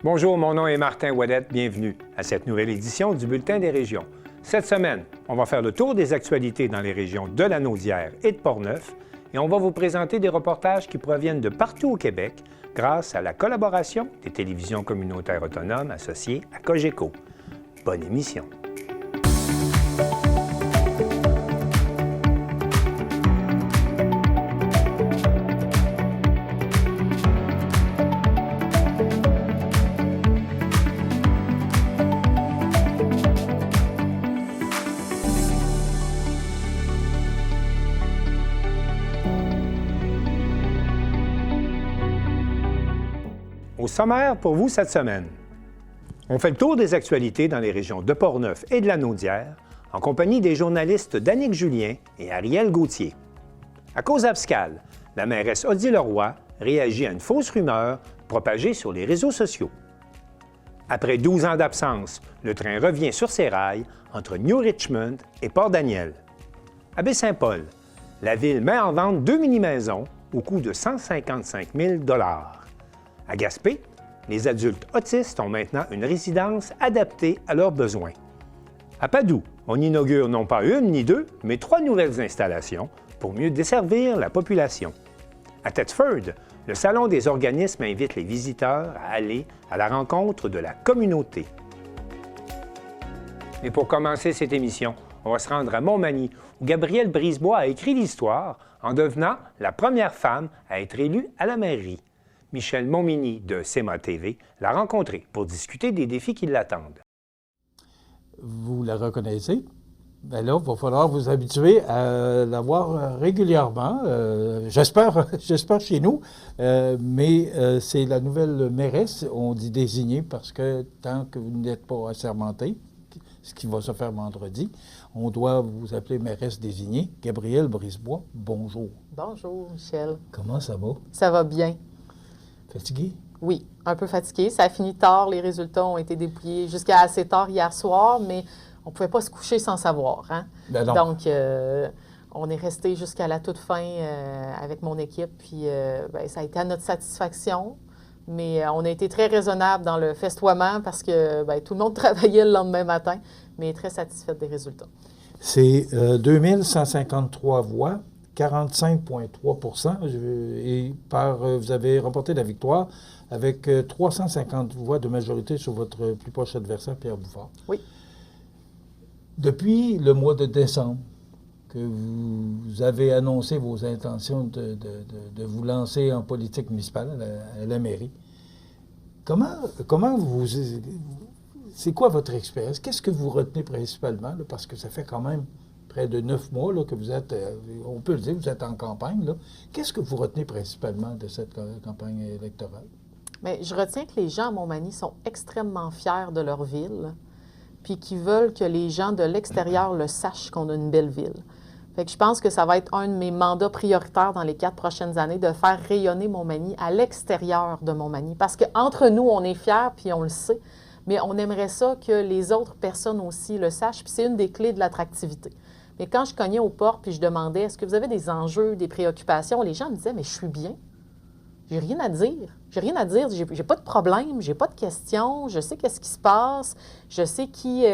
Bonjour, mon nom est Martin Ouellette. Bienvenue à cette nouvelle édition du Bulletin des régions. Cette semaine, on va faire le tour des actualités dans les régions de Lanaudière et de Portneuf et on va vous présenter des reportages qui proviennent de partout au Québec grâce à la collaboration des télévisions communautaires autonomes associées à Cogeco. Bonne émission. Au sommaire pour vous cette semaine, on fait le tour des actualités dans les régions de Portneuf et de Lanaudière en compagnie des journalistes Danick Julien et Ariel Gauthier. À cause abscale, la mairesse Odile Leroy réagit à une fausse rumeur propagée sur les réseaux sociaux. Après 12 ans d'absence, le train revient sur ses rails entre New Richmond et Port-Daniel. À Baie-Saint-Paul, la ville met en vente 2 mini-maisons au coût de 155 000 $. À Gaspé, les adultes autistes ont maintenant une résidence adaptée à leurs besoins. À Padoue, on inaugure non pas une ni deux, mais 3 nouvelles installations pour mieux desservir la population. À Thetford, le Salon des organismes invite les visiteurs à aller à la rencontre de la communauté. Et pour commencer cette émission, on va se rendre à Montmagny, où Gabrielle Brisebois a écrit l'histoire en devenant la première femme à être élue à la mairie. Michel Montminy de CEMA TV l'a rencontré pour discuter des défis qui l'attendent. Vous la reconnaissez? Bien là, il va falloir vous habituer à la voir régulièrement. J'espère chez nous, mais c'est la nouvelle mairesse, on dit désignée parce que tant que vous n'êtes pas assermentée, ce qui va se faire vendredi, on doit vous appeler mairesse désignée. Gabrielle Brisebois, bonjour. Bonjour, Michel. Comment ça va? Ça va bien. Fatigué? Oui, un peu fatigué. Ça a fini tard. Les résultats ont été dépouillés jusqu'à assez tard hier soir, mais on ne pouvait pas se coucher sans savoir. Hein? Ben non. Donc, on est resté jusqu'à la toute fin avec mon équipe, puis ça a été à notre satisfaction. Mais on a été très raisonnable dans le festoiement parce que tout le monde travaillait le lendemain matin, mais très satisfaite des résultats. C'est 2153 voix. 45,3 et vous avez remporté la victoire avec 350 voix de majorité sur votre plus proche adversaire, Pierre Bouffard. Oui. Depuis le mois de décembre, que vous avez annoncé vos intentions de vous lancer en politique municipale à la mairie, comment vous... C'est quoi votre expérience? Qu'est-ce que vous retenez principalement? Là, parce que ça fait quand même près de 9 mois là, que vous êtes, on peut le dire, vous êtes en campagne. Qu'est-ce que vous retenez principalement de cette campagne électorale? Bien, je retiens que les gens à Montmagny sont extrêmement fiers de leur ville, puis qui veulent que les gens de l'extérieur le sachent qu'on a une belle ville. Fait que je pense que ça va être un de mes mandats prioritaires dans les 4 prochaines années, de faire rayonner Montmagny à l'extérieur de Montmagny. Parce qu'entre nous, on est fiers, puis on le sait, mais on aimerait ça que les autres personnes aussi le sachent, puis c'est une des clés de l'attractivité. Mais quand je cognais aux portes puis je demandais « Est-ce que vous avez des enjeux, des préoccupations? » Les gens me disaient « Mais je suis bien. J'ai rien à dire. J'ai rien à dire. J'ai pas de problème. J'ai pas de questions. Je sais qu'est-ce qui se passe. Je sais qui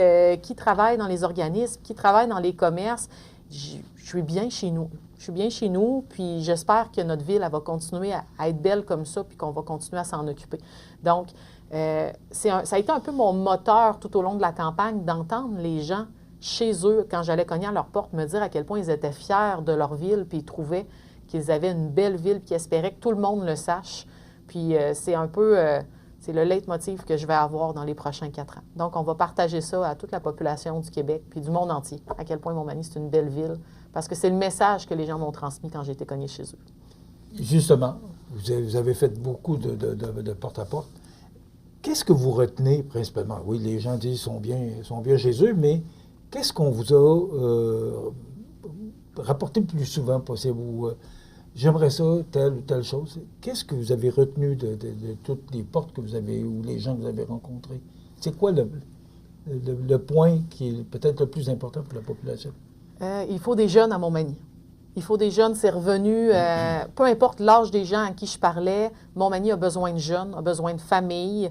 travaille dans les organismes, qui travaille dans les commerces. Je suis bien chez nous. Je suis bien chez nous, puis j'espère que notre ville elle va continuer à être belle comme ça puis qu'on va continuer à s'en occuper. » Donc, ça a été un peu mon moteur tout au long de la campagne d'entendre les gens chez eux, quand j'allais cogner à leur porte, me dire à quel point ils étaient fiers de leur ville, puis ils trouvaient qu'ils avaient une belle ville, puis ils espéraient que tout le monde le sache. Puis c'est un peu, c'est le leitmotiv que je vais avoir dans les prochains 4 ans. Donc, on va partager ça à toute la population du Québec, puis du monde entier, à quel point Montmagny, c'est une belle ville, parce que c'est le message que les gens m'ont transmis quand j'ai été cognée chez eux. Justement, vous avez fait beaucoup de porte-à-porte. Qu'est-ce que vous retenez principalement? Oui, les gens disent qu'ils sont bien chez eux, mais qu'est-ce qu'on vous a rapporté le plus souvent possible? J'aimerais ça, telle ou telle chose. Qu'est-ce que vous avez retenu de toutes les portes que vous avez, ou les gens que vous avez rencontrés? C'est quoi le point qui est peut-être le plus important pour la population? Il faut des jeunes à Montmagny. Il faut des jeunes, c'est revenu. Peu importe l'âge des gens à qui je parlais, Montmagny a besoin de jeunes, a besoin de familles.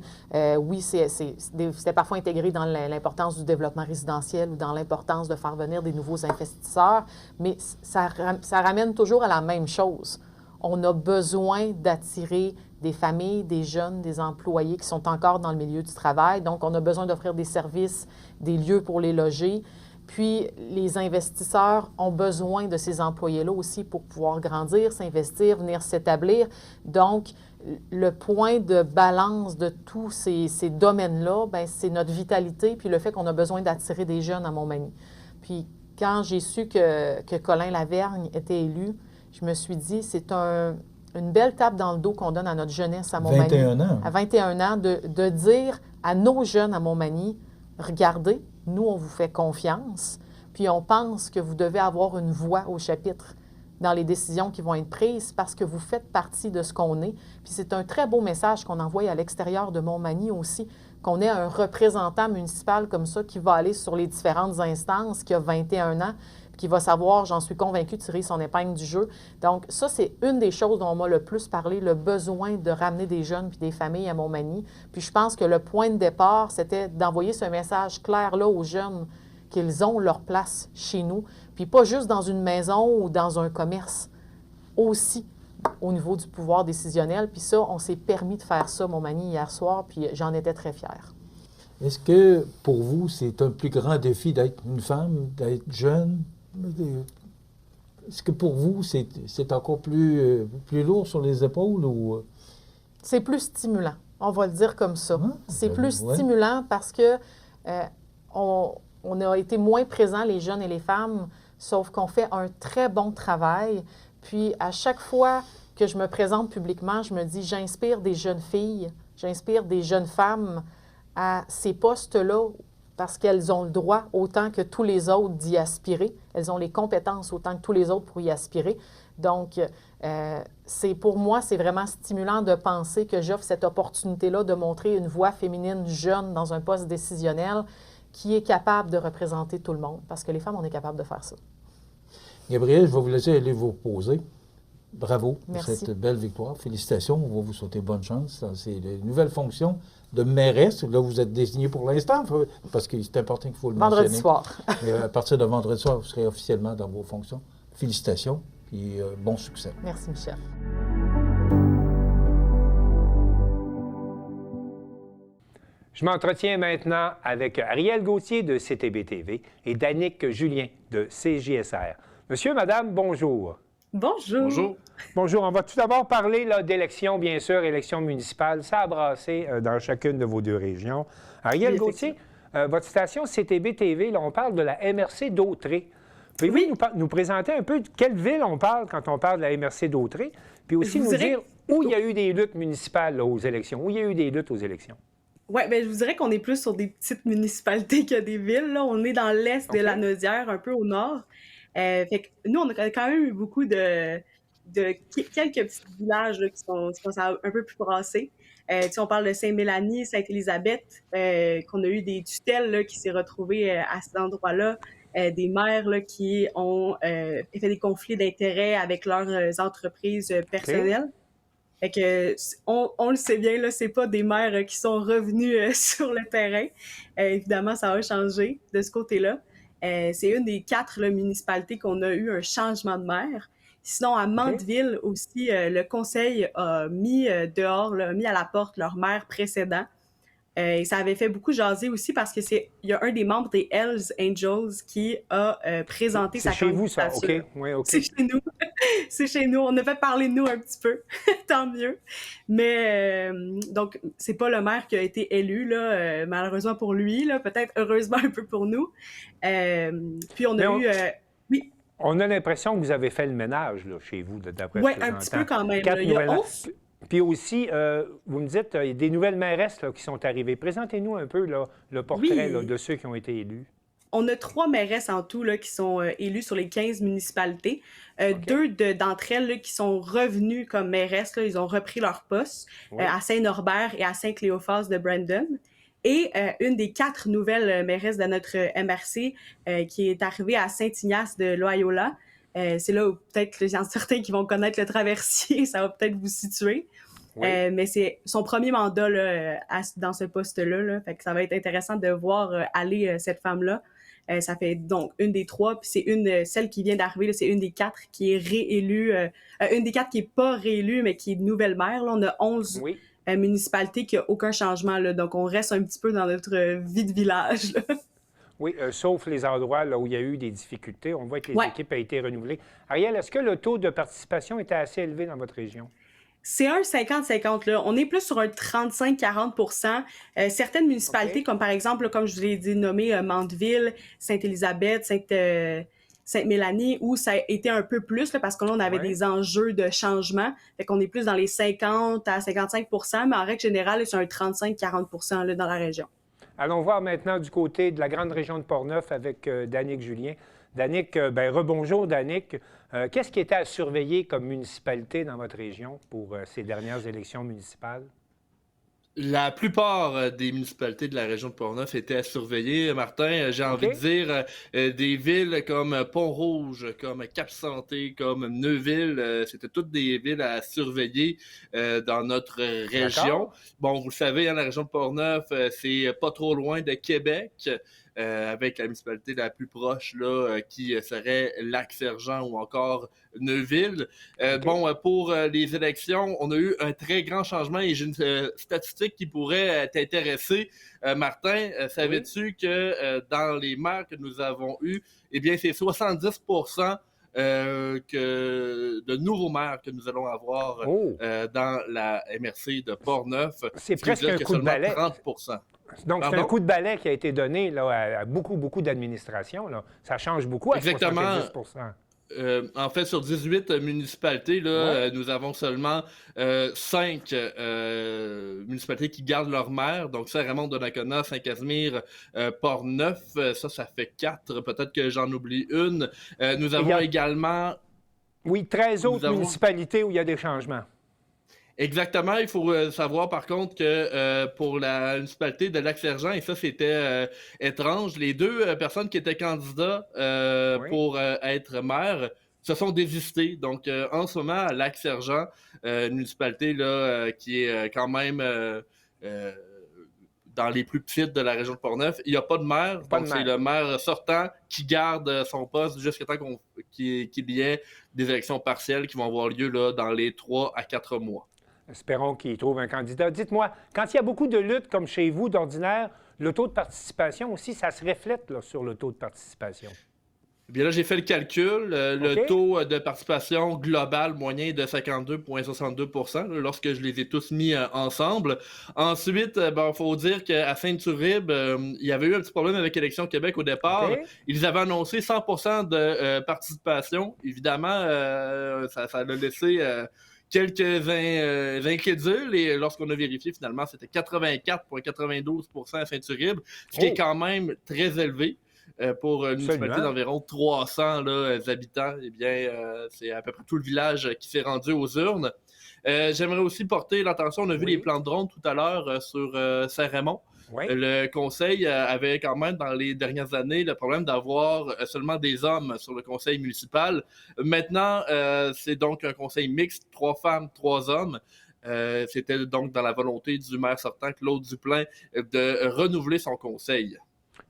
Oui, c'était parfois intégré dans l'importance du développement résidentiel ou dans l'importance de faire venir des nouveaux investisseurs, mais ça ramène toujours à la même chose. On a besoin d'attirer des familles, des jeunes, des employés qui sont encore dans le milieu du travail. Donc, on a besoin d'offrir des services, des lieux pour les loger. Puis, les investisseurs ont besoin de ces employés-là aussi pour pouvoir grandir, s'investir, venir s'établir. Donc, le point de balance de tous ces domaines-là, bien, c'est notre vitalité puis le fait qu'on a besoin d'attirer des jeunes à Montmagny. Puis, quand j'ai su que Colin Lavergne était élu, je me suis dit, c'est une belle tape dans le dos qu'on donne à notre jeunesse à Montmagny. 21 ans. À 21 ans, de dire à nos jeunes à Montmagny, regardez, nous, on vous fait confiance, puis on pense que vous devez avoir une voix au chapitre dans les décisions qui vont être prises parce que vous faites partie de ce qu'on est. Puis c'est un très beau message qu'on envoie à l'extérieur de Montmagny aussi, qu'on ait un représentant municipal comme ça qui va aller sur les différentes instances, qui a 21 ans, qui va savoir, j'en suis convaincue, tirer son épingle du jeu. Donc ça, c'est une des choses dont on m'a le plus parlé, le besoin de ramener des jeunes puis des familles à Montmagny. Puis je pense que le point de départ, c'était d'envoyer ce message clair-là aux jeunes qu'ils ont leur place chez nous, puis pas juste dans une maison ou dans un commerce, aussi au niveau du pouvoir décisionnel. Puis ça, on s'est permis de faire ça, Montmagny, hier soir, puis j'en étais très fière. Est-ce que, pour vous, c'est un plus grand défi d'être une femme, d'être jeune? Est-ce que pour vous, c'est encore plus lourd sur les épaules ou... C'est plus stimulant, on va le dire comme ça. Ah, c'est plus stimulant parce que on a été moins présents, les jeunes et les femmes, sauf qu'on fait un très bon travail. Puis à chaque fois que je me présente publiquement, je me dis, j'inspire des jeunes filles, j'inspire des jeunes femmes à ces postes-là parce qu'elles ont le droit, autant que tous les autres, d'y aspirer. Elles ont les compétences autant que tous les autres pour y aspirer. Donc, pour moi, c'est vraiment stimulant de penser que j'offre cette opportunité-là de montrer une voix féminine jeune dans un poste décisionnel qui est capable de représenter tout le monde. Parce que les femmes, on est capable de faire ça. Gabrielle, je vais vous laisser aller vous reposer. Bravo pour Merci. cette belle victoire. Félicitations. On va vous souhaiter bonne chance. C'est une nouvelle fonction de mairesse. Là, vous êtes désignée pour l'instant, parce que c'est important qu'il faut le mentionner. Vendredi soir. Et à partir de vendredi soir, vous serez officiellement dans vos fonctions. Félicitations et bon succès. Merci, Michel. Je m'entretiens maintenant avec Ariel Gauthier de CTB-TV et Danick Julien de CJSR. Monsieur, madame, bonjour. Bonjour. Bonjour. Bonjour. On va tout d'abord parler d'élections, bien sûr, élections municipales. Ça a brassé dans chacune de vos deux régions. Ariel Gauthier, votre station CTB-TV, là, on parle de la MRC d'Autrey. Pouvez-vous nous présenter un peu de quelle ville on parle quand on parle de la MRC d'Autrey? Puis aussi nous dire où il y a eu des luttes municipales là, aux élections. Où il y a eu des luttes aux élections. Oui, bien, je vous dirais qu'on est plus sur des petites municipalités que des villes. Là. On est dans l'est de la Naudière, un peu au nord. Fait que nous, on a quand même eu beaucoup de quelques petits villages là, qui sont un peu plus brassés. On parle de Saint-Mélanie, Sainte-Élisabeth, qu'on a eu des tutelles là, qui s'est retrouvées à cet endroit-là, des maires là, qui ont fait des conflits d'intérêts avec leurs entreprises personnelles. Fait que on le sait bien, là, c'est pas des maires qui sont revenus sur le terrain. Évidemment, ça a changé de ce côté-là. C'est une des 4 là, municipalités qu'on a eu un changement de maire. Sinon, à Mandeville aussi, le conseil a mis dehors, là, mis à la porte leur maire précédent. Et ça avait fait beaucoup jaser aussi parce que il y a un des membres des Hells Angels qui a présenté sa candidature. C'est chez vous, ça? OK. Oui, OK. C'est chez nous. C'est chez nous. On a fait parler de nous un petit peu. Tant mieux. Mais, donc, c'est pas le maire qui a été élu, là, malheureusement pour lui, là, peut-être heureusement un peu pour nous. Puis, on a eu... oui. On a l'impression que vous avez fait le ménage là, chez vous, d'après Oui, un petit peu quand même. Il y a 11... Puis aussi, vous me dites, il y a des nouvelles mairesses là, qui sont arrivées. Présentez-nous un peu là, le portrait là, de ceux qui ont été élus. On a 3 mairesses en tout là, qui sont élues sur les 15 municipalités. 2 d'entre elles là, qui sont revenues comme mairesses. Là, ils ont repris leur poste à Saint-Norbert et à Saint-Cléophas de Brandon. Et une des 4 nouvelles mairesses de notre MRC qui est arrivée à Saint-Ignace de Loyola. C'est là où peut-être il y en a certains qui vont connaître le traversier, ça va peut-être vous situer. Oui. Mais c'est son premier mandat là, dans ce poste-là. Là. Fait que ça va être intéressant de voir aller cette femme-là. Ça fait donc une des 3, puis c'est celle qui vient d'arriver, là, c'est une des 4 qui est réélue, une des 4 qui est pas réélue, mais qui est nouvelle maire. Là. On a 11 Oui. municipalités qui n'ont aucun changement, là, donc on reste un petit peu dans notre vie de village. Là. Oui, sauf les endroits là, où il y a eu des difficultés. On voit que les Ouais. équipes ont été renouvelées. Ariel, est-ce que le taux de participation était assez élevé dans votre région? C'est un 50-50. Là. On est plus sur un 35-40 certaines municipalités, OK. comme par exemple, là, comme je vous l'ai dit, nommé Mandeville, Sainte-Élisabeth, Sainte-Mélanie, où ça a été un peu plus, là, parce que là, on avait Ouais. des enjeux de changement. Fait qu'on est plus dans les 50 à 55 mais en règle générale, c'est un 35-40 là, dans la région. Allons voir maintenant du côté de la grande région de Portneuf avec Danick Julien. Danick, rebonjour Danick. Qu'est-ce qui était à surveiller comme municipalité dans votre région pour ces dernières élections municipales? La plupart des municipalités de la région de Portneuf étaient à surveiller. Martin, j'ai envie de dire des villes comme Pont-Rouge, comme Cap-Santé, comme Neuville, c'était toutes des villes à surveiller dans notre région. D'accord. Bon, vous le savez, hein, la région de Portneuf, c'est pas trop loin de Québec. Avec la municipalité la plus proche là, qui serait Lac-Sergent ou encore Neuville. Bon, pour les élections, on a eu un très grand changement et j'ai une statistique qui pourrait t'intéresser. Martin, savais-tu que dans les maires que nous avons eus, eh bien, c'est 70% de nouveaux maires que nous allons avoir dans la MRC de Portneuf. C'est presque un coup de balai. 30%. Donc, c'est un coup de balai qui a été donné là, à beaucoup d'administrations. Ça change beaucoup à Exactement. 70%. En fait, sur 18 municipalités, là, nous avons seulement 5 municipalités qui gardent leur maire. Donc, Saint-Raymond, Donnacona, Saint-Casimir, Portneuf, ça fait 4. Peut-être que j'en oublie une. Nous avons également... Oui, 13 autres municipalités où il y a des changements. Exactement. Il faut savoir, par contre, que pour la municipalité de Lac-Sergent, et ça, c'était étrange, les 2 personnes qui étaient candidats pour être maire se sont désistés. Donc, en ce moment, à Lac-Sergent, une municipalité là, qui est quand même dans les plus petites de la région de Portneuf, il n'y a pas de maire. Donc, c'est le maire sortant qui garde son poste jusqu'à temps qu'il y ait des élections partielles qui vont avoir lieu là, dans les 3 à 4 mois. Espérons qu'il trouve un candidat. Dites-moi, quand il y a beaucoup de luttes comme chez vous, d'ordinaire, le taux de participation aussi, ça se reflète là, sur le taux de participation? Eh bien là, j'ai fait le calcul. Le taux de participation global moyen est de 52,62 % lorsque je les ai tous mis ensemble. Ensuite, il faut dire qu'à Sainte-Turibe, il y avait eu un petit problème avec Élections Québec au départ. Ils avaient annoncé 100 % de participation. Évidemment, ça a laissé... quelques inquiétudes et lorsqu'on a vérifié, finalement, c'était 84,92 % à Sainte-Turibe, ce qui est quand même très élevé pour une municipalité d'environ 300 habitants. Eh bien, c'est à peu près tout le village qui s'est rendu aux urnes. J'aimerais aussi porter l'attention, on a vu les plans de drone tout à l'heure sur Saint-Raymond. Le conseil avait quand même, dans les dernières années, le problème d'avoir seulement des hommes sur le conseil municipal. Maintenant, c'est donc un conseil mixte, 3 femmes, 3 hommes. C'était donc dans la volonté du maire sortant, Claude Duplain, de renouveler son conseil.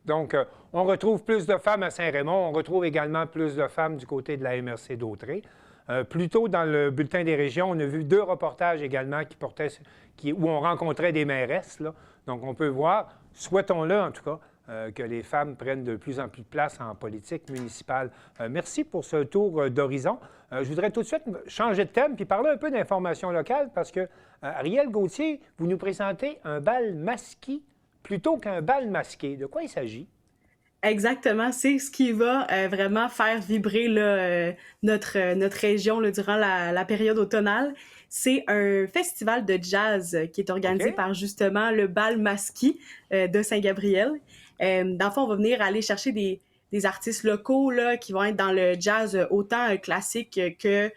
Donc, on retrouve plus de femmes à Saint-Raymond. On retrouve également plus de femmes du côté de la MRC d'Autrey. Plus tôt, dans le bulletin des régions, on a vu 2 reportages également où on rencontrait des mairesses. Là. Donc, on peut voir, souhaitons-le en tout cas, que les femmes prennent de plus en plus de place en politique municipale. Merci pour ce tour d'horizon. Je voudrais tout de suite changer de thème puis parler un peu d'information locale parce que, Ariel Gauthier, vous nous présentez un bal masqué plutôt qu'un bal masqué. De quoi il s'agit? Exactement, c'est ce qui va vraiment faire vibrer là, notre région là, durant la période automnale. C'est un festival de jazz qui est organisé par justement le bal masqué de Saint-Gabriel. Dans le fond, on va venir aller chercher des artistes locaux là, qui vont être dans le jazz autant classique que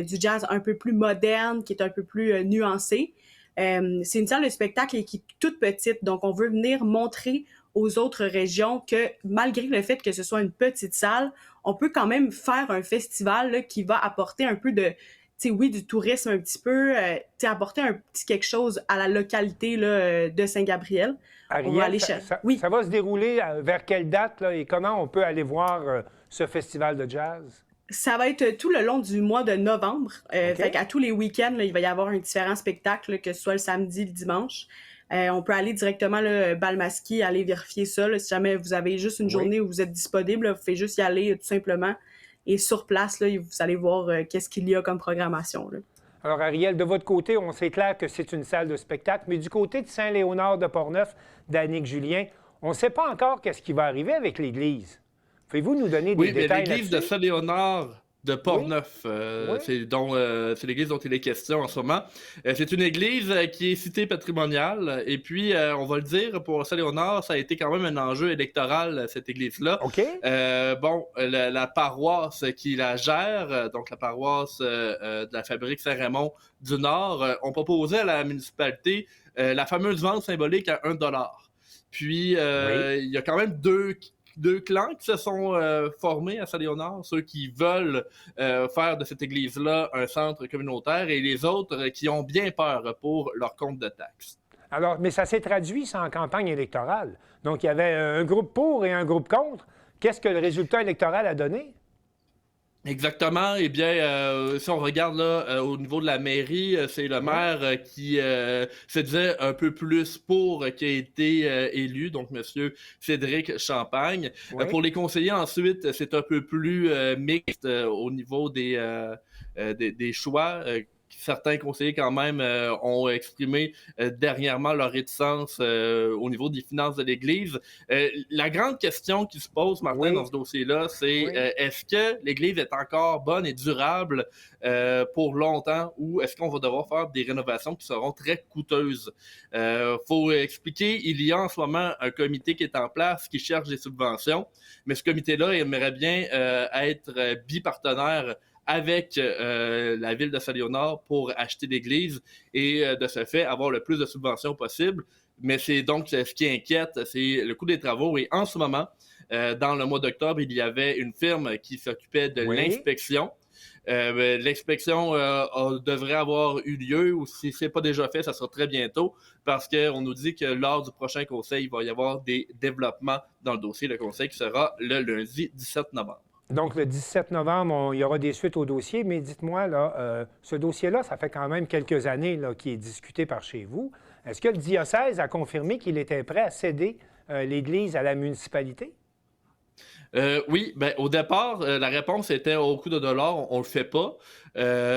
du jazz un peu plus moderne, qui est un peu plus nuancé. C'est une salle de spectacle qui est toute petite, donc on veut venir montrer aux autres régions que malgré le fait que ce soit une petite salle, on peut quand même faire un festival là, qui va apporter un peu de, oui, du tourisme un petit peu, apporter un petit quelque chose à la localité là, de Saint-Gabriel. On va Ariel, aller oui. ça va se dérouler vers quelle date là, et comment on peut aller voir ce festival de jazz? Ça va être tout le long du mois de novembre. Fait qu'à tous les week-ends, là, il va y avoir un différent spectacle, là, que ce soit le samedi, le dimanche. On peut aller directement là, Balmasquie, aller vérifier ça. Là, si jamais vous avez juste une journée où vous êtes disponible, là, vous faites juste y aller tout simplement. Et sur place, là, vous allez voir qu'est-ce qu'il y a comme programmation. Là. Alors, Ariel, de votre côté, on sait clair que c'est une salle de spectacle, mais du côté de Saint-Léonard de Portneuf, d'Annick Julien, on ne sait pas encore qu'est-ce qui va arriver avec l'église. Pouvez-vous nous donner des détails là-dessus? L'église de Saint-Léonard de Portneuf, c'est l'église dont il est question en ce moment. C'est une église qui est citée patrimoniale. Et puis, on va le dire, pour Saint-Léonard, ça a été quand même un enjeu électoral, cette église-là. La paroisse qui la gère, donc la paroisse de la Fabrique Saint-Raymond du Nord, ont proposé à la municipalité la fameuse vente symbolique à 1 $. Puis, il y a quand même deux clans qui se sont formés à Saint-Léonard, ceux qui veulent faire de cette église-là un centre communautaire et les autres qui ont bien peur pour leur compte de taxes. Alors, mais ça s'est traduit, ça, en campagne électorale. Donc, il y avait un groupe pour et un groupe contre. Qu'est-ce que le résultat électoral a donné? Exactement. Eh bien, si on regarde là au niveau de la mairie, c'est le maire qui se disait un peu plus pour qui a été élu, donc M. Cédric Champagne. Pour les conseillers, ensuite, c'est un peu plus mixte au niveau des choix. Certains conseillers, quand même, ont exprimé dernièrement leur réticence au niveau des finances de l'Église. La grande question qui se pose, Martin, dans ce dossier-là, c'est est-ce que l'Église est encore bonne et durable pour longtemps ou est-ce qu'on va devoir faire des rénovations qui seront très coûteuses? Faut expliquer, il y a en ce moment un comité qui est en place qui cherche des subventions, mais ce comité-là aimerait bien être bipartenaire avec la ville de Saint-Léonard pour acheter l'église et de ce fait avoir le plus de subventions possible. Mais c'est donc ce qui inquiète, c'est le coût des travaux. Et en ce moment, dans le mois d'octobre, il y avait une firme qui s'occupait de l'inspection. L'inspection devrait avoir eu lieu, ou si ce n'est pas déjà fait, ça sera très bientôt, parce qu'on nous dit que lors du prochain conseil, il va y avoir des développements dans le dossier. Le conseil qui sera le lundi 17 novembre. Donc, le 17 novembre, il y aura des suites au dossier, mais dites-moi, là, ce dossier-là, ça fait quand même quelques années là, qu'il est discuté par chez vous. Est-ce que le diocèse a confirmé qu'il était prêt à céder l'Église à la municipalité? Oui, au départ, la réponse était au coût de $, on le fait pas.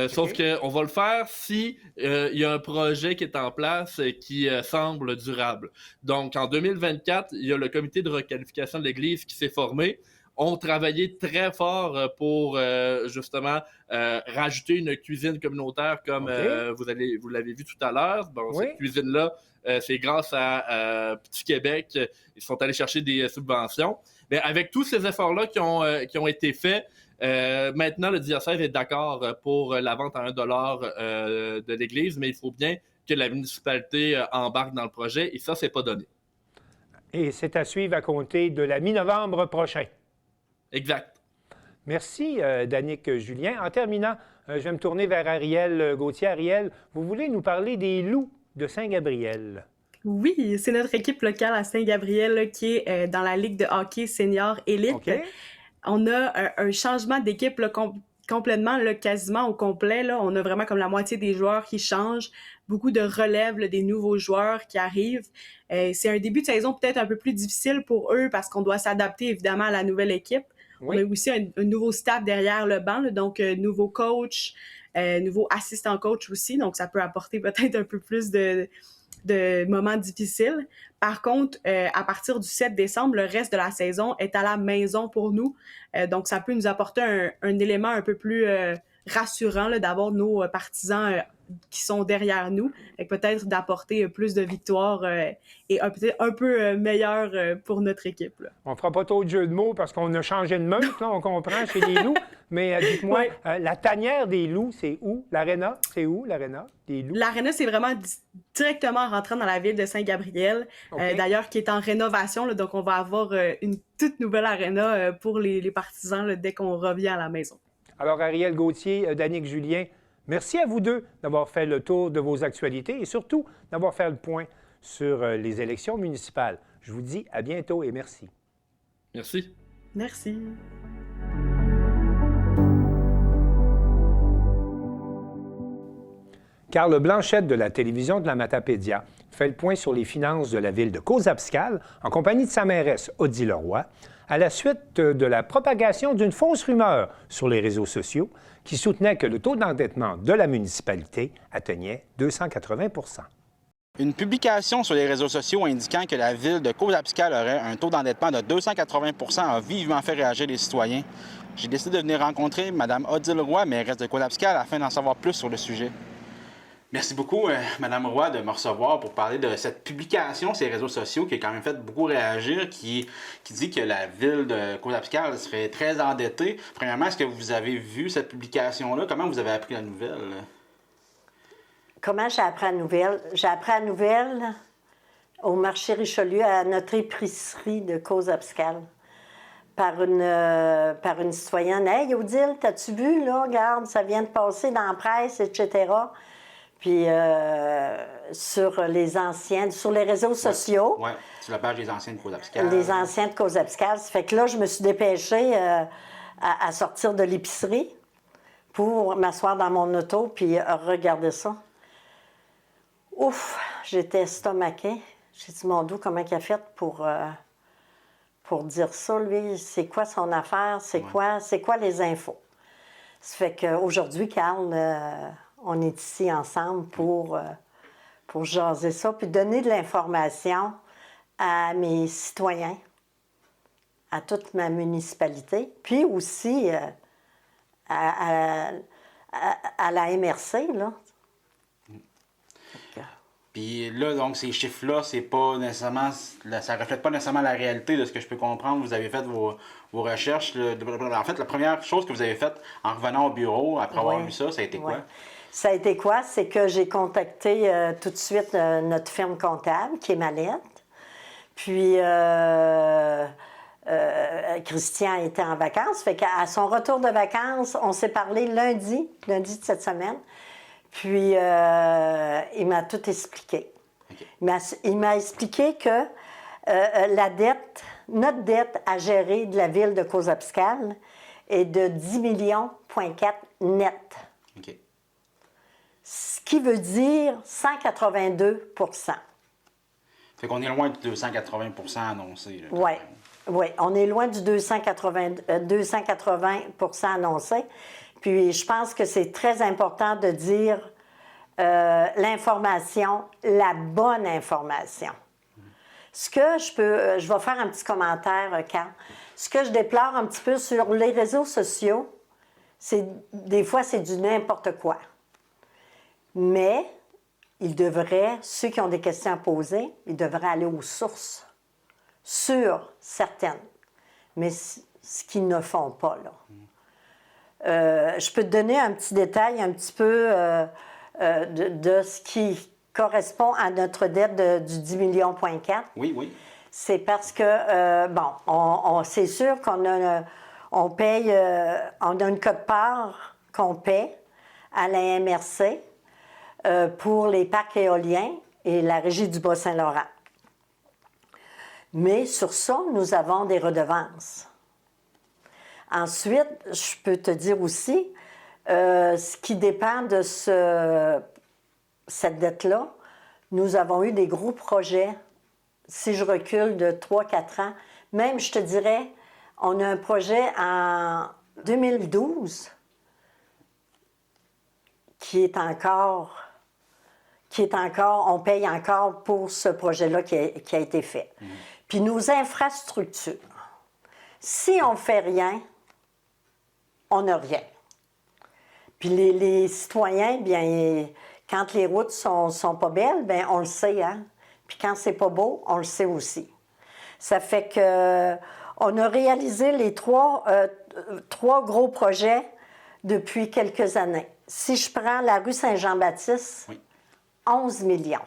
Sauf qu'on va le faire si il y a un projet qui est en place qui semble durable. Donc, en 2024, il y a le comité de requalification de l'Église qui s'est formé. Ont travaillé très fort pour justement rajouter une cuisine communautaire comme vous l'avez vu tout à l'heure. Cette cuisine-là, c'est grâce à Petit Québec. Ils sont allés chercher des subventions. Mais avec tous ces efforts-là qui ont été faits, maintenant, le diocèse est d'accord pour la vente à 1 $ de l'Église, mais il faut bien que la municipalité embarque dans le projet, et ça, c'est pas donné. Et c'est à suivre à compter de la mi-novembre prochain. Exact. Merci, Danick Julien. En terminant, je vais me tourner vers Ariel Gauthier. Ariel, vous voulez nous parler des Loups de Saint-Gabriel? Oui, c'est notre équipe locale à Saint-Gabriel là, qui est dans la Ligue de hockey senior élite. On a un changement d'équipe là, complètement, là, quasiment au complet. Là. On a vraiment comme la moitié des joueurs qui changent, beaucoup de relèves, là, des nouveaux joueurs qui arrivent. C'est un début de saison peut-être un peu plus difficile pour eux parce qu'on doit s'adapter évidemment à la nouvelle équipe. On a aussi un nouveau staff derrière le banc, là, donc nouveau coach, nouveau assistant coach aussi, donc ça peut apporter peut-être un peu plus de moments difficiles. Par contre, à partir du 7 décembre, le reste de la saison est à la maison pour nous, donc ça peut nous apporter un élément un peu plus rassurant là, d'avoir nos partisans qui sont derrière nous, et peut-être d'apporter plus de victoires et peut-être un peu meilleur pour notre équipe. Là. On ne fera pas trop de jeux de mots parce qu'on a changé de meute, là, on comprend, chez les loups. Mais dites-moi, Oui. la tanière des loups, c'est où? L'aréna, c'est où, l'aréna des loups? L'aréna, c'est vraiment directement en rentrant dans la ville de Saint-Gabriel, d'ailleurs, qui est en rénovation. Là, donc, on va avoir une toute nouvelle aréna pour les partisans là, dès qu'on revient à la maison. Alors, Ariel Gauthier, Danick Julien, merci à vous deux d'avoir fait le tour de vos actualités et surtout d'avoir fait le point sur les élections municipales. Je vous dis à bientôt et merci. Merci. Merci. Carl Blanchette de la télévision de la Matapédia fait le point sur les finances de la ville de Cauze-Abscale en compagnie de sa mairesse Odile Leroy à la suite de la propagation d'une fausse rumeur sur les réseaux sociaux qui soutenait que le taux d'endettement de la municipalité atteignait 280 %. Une publication sur les réseaux sociaux indiquant que la ville de Cauze-Abscale aurait un taux d'endettement de 280 % a vivement fait réagir les citoyens. J'ai décidé de venir rencontrer Mme Odile Roy, mairesse de Cauze-Abscale, afin d'en savoir plus sur le sujet. Merci beaucoup, Mme Roy, de me recevoir pour parler de cette publication sur les réseaux sociaux qui a quand même fait beaucoup réagir, qui dit que la ville de Cauze-Abscale serait très endettée. Premièrement, est-ce que vous avez vu cette publication-là? Comment vous avez appris la nouvelle? Comment j'ai appris la nouvelle? J'ai appris la nouvelle au marché Richelieu, à notre épicerie de Cauze-Abscale, par une citoyenne. « Hey, Odile, t'as-tu vu, là? Regarde, ça vient de passer dans la presse, etc. » Puis sur les réseaux sociaux. Oui, sur la page des anciens de Cauze-Abscale. Les anciens de Cauze-Abscale. Ça fait que là, je me suis dépêchée à sortir de l'épicerie pour m'asseoir dans mon auto puis regarder ça. Ouf, j'étais estomaquée. J'ai dit, mon Dieu, comment il a fait pour dire ça, lui? C'est quoi son affaire? C'est quoi les infos? Ça fait qu'aujourd'hui, Carl, on est ici ensemble pour jaser ça, puis donner de l'information à mes citoyens, à toute ma municipalité, puis aussi à la MRC, là. Puis là, donc, ces chiffres-là, c'est pas nécessairement, ça reflète pas nécessairement la réalité de ce que je peux comprendre. Vous avez fait vos recherches. En fait, la première chose que vous avez faite en revenant au bureau, après avoir vu ça, ça a été quoi? Ça a été quoi? C'est que j'ai contacté tout de suite notre firme comptable, qui est Mallette. Puis, Christian était en vacances. Fait qu'à son retour de vacances, on s'est parlé lundi de cette semaine. Puis, il m'a tout expliqué. Okay. Il m'a expliqué que notre dette à gérer de la ville de Cauze-Abscale est de 10,4 millions net. Okay. Ce qui veut dire 182 %. Fait qu'on est loin du 280 % annoncé. Oui, on est loin du 280 % annoncé. Puis je pense que c'est très important de dire l'information, la bonne information. Ce que je vais faire un petit commentaire, Carl. Ce que je déplore un petit peu sur les réseaux sociaux, c'est des fois, c'est du n'importe quoi. Mais ceux qui ont des questions à poser, ils devraient aller aux sources, sur certaines. Mais ce qu'ils ne font pas, là. Je peux te donner un petit détail un petit peu de ce qui correspond à notre dette du 10,4 millions. Oui. C'est parce que, c'est sûr on paye, on a une quote-part qu'on paie à la MRC pour les parcs éoliens et la Régie du Bas-Saint-Laurent. Mais sur ça, nous avons des redevances. Ensuite, je peux te dire aussi, ce qui dépend de cette dette-là, nous avons eu des gros projets, si je recule de 3-4 ans, même je te dirais, on a un projet en 2012 qui est encore, on paye encore pour ce projet-là qui a été fait. Puis nos infrastructures, si on ne fait rien, on n'a rien. Puis les citoyens, bien, Quand les routes sont pas belles, bien, on le sait, hein? Puis quand c'est pas beau, on le sait aussi. Ça fait que on a réalisé les trois gros projets depuis quelques années. Si je prends la rue Saint-Jean-Baptiste, Oui. 11 millions.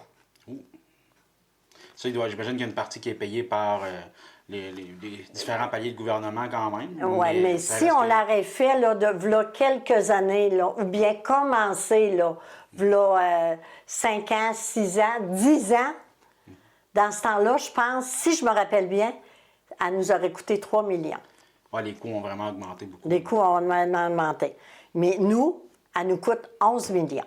Ça, j'imagine qu'il y a une partie qui est payée par les différents paliers de gouvernement quand même. Oui, mais si on l'aurait fait là, v'là quelques années, là, ou bien commencé, là, v'là 5 ans, 6 ans, 10 ans, dans ce temps-là, je pense, si je me rappelle bien, elle nous aurait coûté 3 millions. Ouais, les coûts ont vraiment augmenté beaucoup. Les coûts ont augmenté. Mais nous, elle nous coûte 11 millions.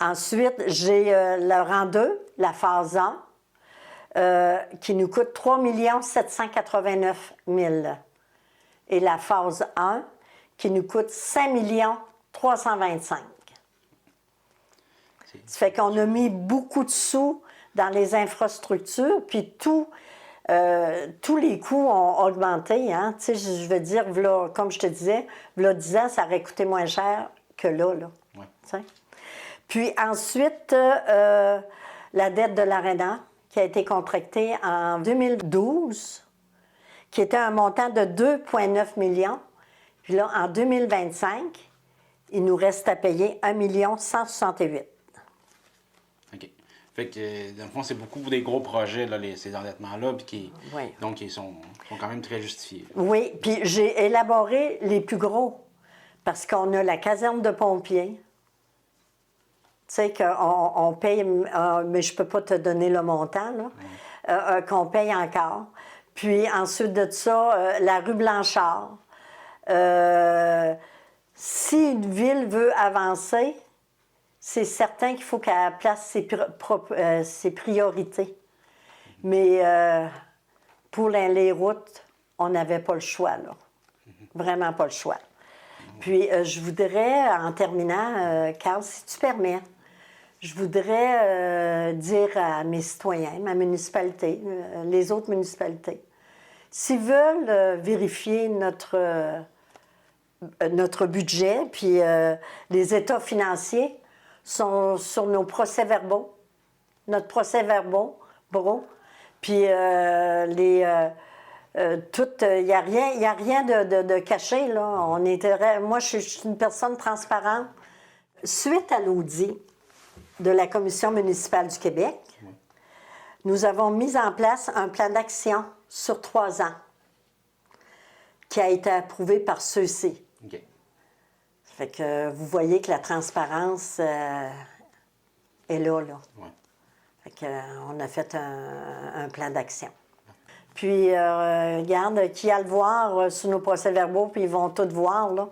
Ensuite, j'ai le rang 2, la phase 1, qui nous coûte 3 789 000. Et la phase 1, qui nous coûte 5 325 000. Ça fait qu'on a mis beaucoup de sous dans les infrastructures, puis tous les coûts ont augmenté. Hein? Tu sais, je veux dire, comme je te disais, v'là 10 ans, ça aurait coûté moins cher que là. Ouais. Tu sais? Puis ensuite, la dette de l'Arena, qui a été contractée en 2012, qui était un montant de 2,9 millions. Puis là, en 2025, il nous reste à payer 1 168 000. OK. Fait que, dans le fond, c'est beaucoup des gros projets, là, ces endettements-là, puis donc ils sont quand même très justifiés. Là. Oui, puis j'ai élaboré les plus gros, parce qu'on a la caserne de pompiers. Tu sais qu'on paye, mais je ne peux pas te donner le montant, là, qu'on paye encore. Puis ensuite de ça, la rue Blanchard. Si une ville veut avancer, c'est certain qu'il faut qu'elle place ses priorités. Mais pour les routes, on n'avait pas le choix, là. Vraiment pas le choix. Puis je voudrais, en terminant, Carl, si tu permets, je voudrais dire à mes citoyens, ma municipalité, les autres municipalités, s'ils veulent vérifier notre budget, puis les états financiers sont sur nos procès-verbaux, notre procès-verbaux, puis il n'y a rien de caché, là. Moi, je suis une personne transparente. Suite à l'audit de la Commission municipale du Québec, nous avons mis en place un plan d'action sur 3 ans qui a été approuvé par ceux-ci. OK. Ça fait que vous voyez que la transparence est là. Ouais. Fait que, on a fait un plan d'action. Puis, regarde, qui a le voir sur nos procès-verbaux, puis ils vont tout voir, là,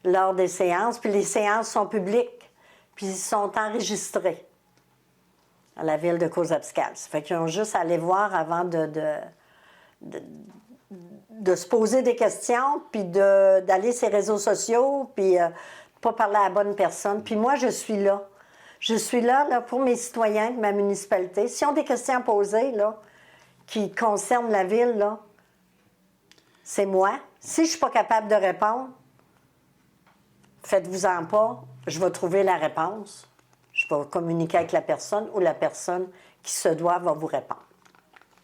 lors des séances. Puis les séances sont publiques, puis ils sont enregistrés à la ville de Cours-Abscal. Ça fait qu'ils ont juste à aller voir avant de se poser des questions, puis d'aller sur les réseaux sociaux, puis pas parler à la bonne personne. Puis moi, je suis là. Je suis là pour mes citoyens de ma municipalité. S'ils ont des questions à poser, là, qui concernent la ville, là, c'est moi. Si je ne suis pas capable de répondre, faites-vous-en pas, je vais trouver la réponse. Je vais communiquer avec la personne ou la personne qui se doit va vous répondre.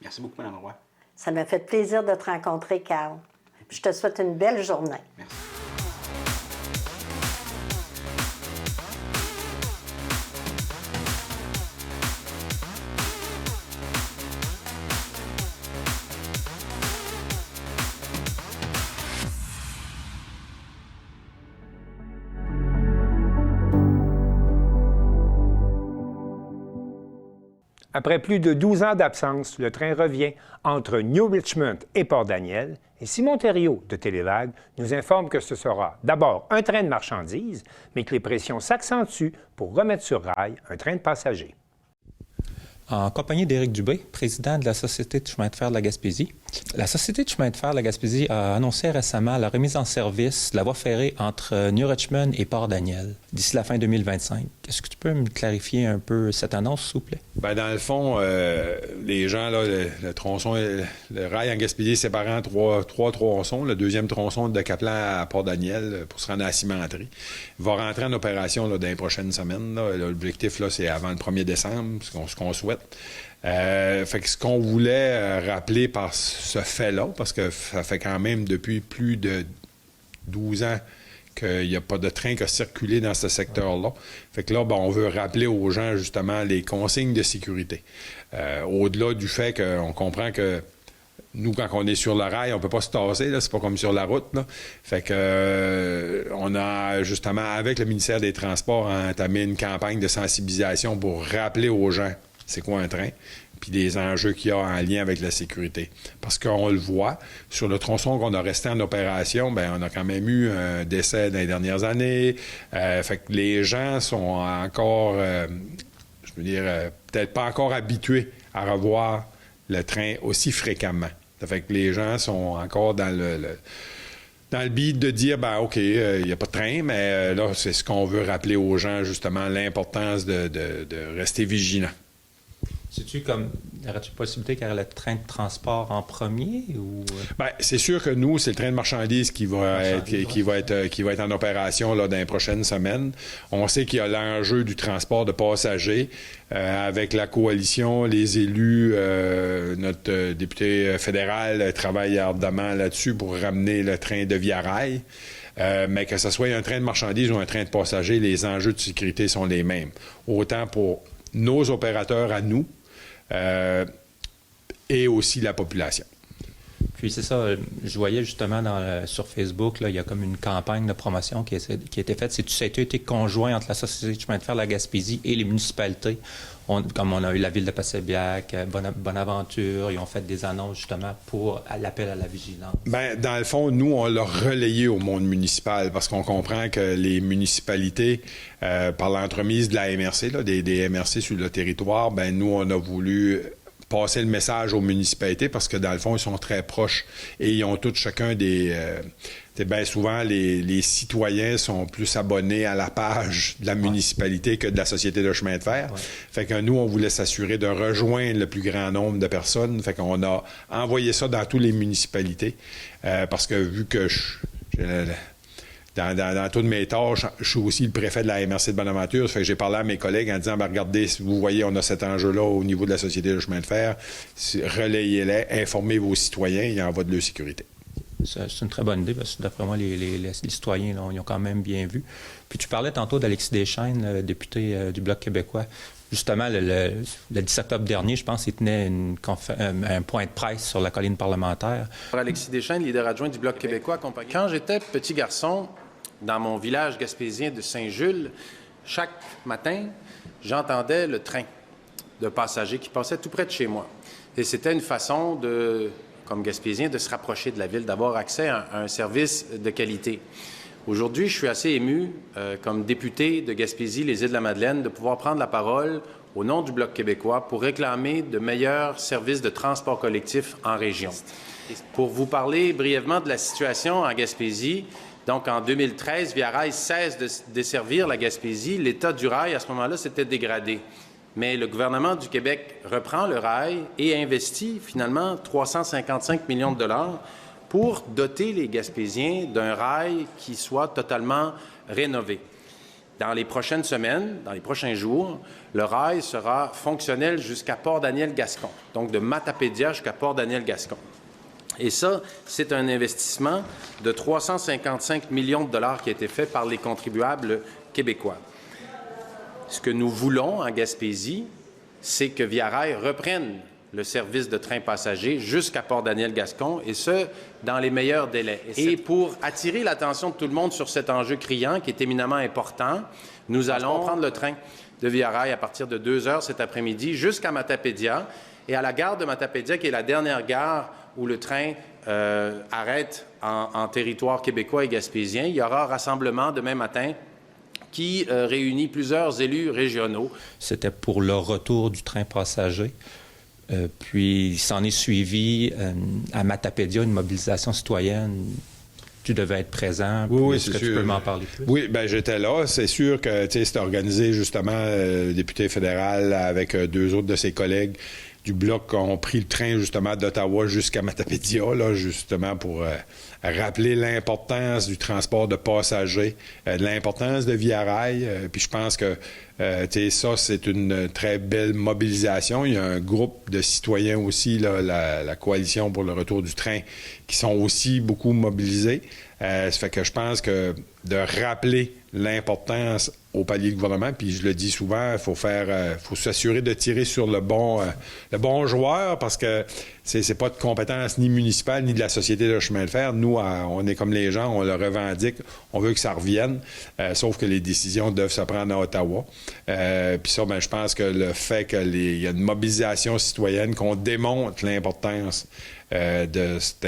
Merci beaucoup, Mme Roy. Ça m'a fait plaisir de te rencontrer, Carl. Je te souhaite une belle journée. Merci. Après plus de 12 ans d'absence, le train revient entre New Richmond et Port-Daniel et Simon Thériault de Télévague nous informe que ce sera d'abord un train de marchandises, mais que les pressions s'accentuent pour remettre sur rail un train de passagers. En compagnie d'Éric Dubé, président de la Société de chemin de fer de la Gaspésie. La Société de chemin de fer de la Gaspésie a annoncé récemment la remise en service de la voie ferrée entre New Richmond et Port-Daniel d'ici la fin 2025. Est-ce que tu peux me clarifier un peu cette annonce, s'il vous plaît? Bien, dans le fond, les gens, là, le tronçon, le rail en Gaspésie séparant trois tronçons, le deuxième tronçon de Caplan à Port-Daniel pour se rendre à la cimenterie, va rentrer en opération là, dans les prochaines semaines. L'objectif, là, c'est avant le 1er décembre, ce qu'on souhaite. Fait que ce qu'on voulait rappeler par ce fait-là, parce que ça fait quand même depuis plus de 12 ans qu'il n'y a pas de train qui a circulé dans ce secteur-là. Fait que là, on veut rappeler aux gens, justement, les consignes de sécurité. Au-delà du fait qu'on comprend que nous, quand on est sur le rail, on ne peut pas se tasser, là, c'est pas comme sur la route, là. Fait que on a, justement, avec le ministère des Transports, entamé une campagne de sensibilisation pour rappeler aux gens c'est quoi un train, puis des enjeux qu'il y a en lien avec la sécurité. Parce qu'on le voit, sur le tronçon qu'on a resté en opération, on a quand même eu un décès dans les dernières années. Fait que les gens sont encore, peut-être pas encore habitués à revoir le train aussi fréquemment. Ça fait que les gens sont encore dans le beat de dire, OK, il n'y a pas de train, mais là, c'est ce qu'on veut rappeler aux gens, justement, l'importance de rester vigilant. C'est-tu comme, aurais-tu possibilité qu'il y ait le train de transport en premier ou? C'est sûr que nous, c'est le train de marchandises qui va être en opération là, dans les prochaines semaines. On sait qu'il y a l'enjeu du transport de passagers avec la coalition, les élus, notre député fédéral travaille ardemment là-dessus pour ramener le train de Via Rail. Mais que ce soit un train de marchandises ou un train de passagers, les enjeux de sécurité sont les mêmes. Autant pour nos opérateurs à nous, et aussi la population. Puis c'est ça, je voyais justement sur Facebook, là, il y a comme une campagne de promotion qui a été faite. Ça a été conjoint entre la Société de chemin de fer de la Gaspésie et les municipalités. Comme on a eu la ville de Passaibiac, Bonaventure, ils ont fait des annonces justement pour l'appel à la vigilance. Dans le fond, nous, on l'a relayé au monde municipal parce qu'on comprend que les municipalités, par l'entremise de la MRC, là, des MRC sur le territoire, nous, on a voulu passer le message aux municipalités parce que, dans le fond, ils sont très proches et ils ont tous chacun des... bien souvent, les citoyens sont plus abonnés à la page de la municipalité que de la Société de chemin de fer. Ouais. Fait que nous, on voulait s'assurer de rejoindre le plus grand nombre de personnes. Fait qu'on a envoyé ça dans toutes les municipalités parce que vu que dans toutes mes tâches, je suis aussi le préfet de la MRC de Bonaventure. Ça fait que j'ai parlé à mes collègues en disant, regardez, si vous voyez, on a cet enjeu-là au niveau de la Société de chemin de fer. Relayez-les, informez vos citoyens, il y en va de leur sécurité. C'est une très bonne idée parce que d'après moi, les citoyens, là, ils ont quand même bien vu. Puis tu parlais tantôt d'Alexis Deschênes, le député du Bloc québécois. Justement, le 17 octobre dernier, je pense qu'il tenait un point de presse sur la colline parlementaire. Alexis Deschênes, leader adjoint du Bloc québécois. Quand j'étais petit garçon, dans mon village gaspésien de Saint-Jules, chaque matin, j'entendais le train de passagers qui passait tout près de chez moi. Et c'était une façon comme Gaspésien, de se rapprocher de la ville, d'avoir accès à un service de qualité. Aujourd'hui, je suis assez ému, comme député de Gaspésie, les Îles-de-la-Madeleine, de pouvoir prendre la parole au nom du Bloc québécois pour réclamer de meilleurs services de transport collectif en région. Pour vous parler brièvement de la situation en Gaspésie, donc en 2013, Via Rail cesse de desservir la Gaspésie. L'état du rail, à ce moment-là, s'était dégradé. Mais le gouvernement du Québec reprend le rail et investit finalement 355 millions de dollars pour doter les Gaspésiens d'un rail qui soit totalement rénové. Dans les prochaines semaines, dans les prochains jours, le rail sera fonctionnel jusqu'à Port-Daniel-Gascon, donc de Matapédia jusqu'à Port-Daniel-Gascon. Et ça, c'est un investissement de 355 millions de dollars qui a été fait par les contribuables québécois. Ce que nous voulons en Gaspésie, c'est que Via Rail reprenne le service de train passager jusqu'à Port-Daniel-Gascon, et ce, dans les meilleurs délais. Et pour attirer l'attention de tout le monde sur cet enjeu criant qui est éminemment important, nous allons prendre le train de Via Rail à partir de 2 heures cet après-midi jusqu'à Matapédia. Et à la gare de Matapédia, qui est la dernière gare où le train arrête en territoire québécois et gaspésien, il y aura un rassemblement demain matin qui réunit plusieurs élus régionaux. C'était pour le retour du train passager. Puis, il s'en est suivi à Matapédia, une mobilisation citoyenne. Tu devais être présent. Oui, Est-ce c'est que sûr. tu peux m'en parler plus? Oui, bien, j'étais là. C'est sûr que c'était organisé justement, le député fédéral avec 2 autres de ses collègues du Bloc ont pris le train justement d'Ottawa jusqu'à Matapédia, là, justement pour rappeler l'importance du transport de passagers, de l'importance de Via Rail. Puis je pense que ça, c'est une très belle mobilisation. Il y a un groupe de citoyens aussi, là, la Coalition pour le retour du train, qui sont aussi beaucoup mobilisés. Ça fait que je pense que de rappeler l'importance au palier de gouvernement, puis je le dis souvent, il faut s'assurer de tirer sur le bon joueur, parce que c'est pas de compétence ni municipale ni de la Société de chemin de fer. Nous, on est comme les gens, on le revendique, on veut que ça revienne, sauf que les décisions doivent se prendre à Ottawa. Puis ça, je pense que le fait qu'il y a une mobilisation citoyenne, qu'on démontre l'importance de cette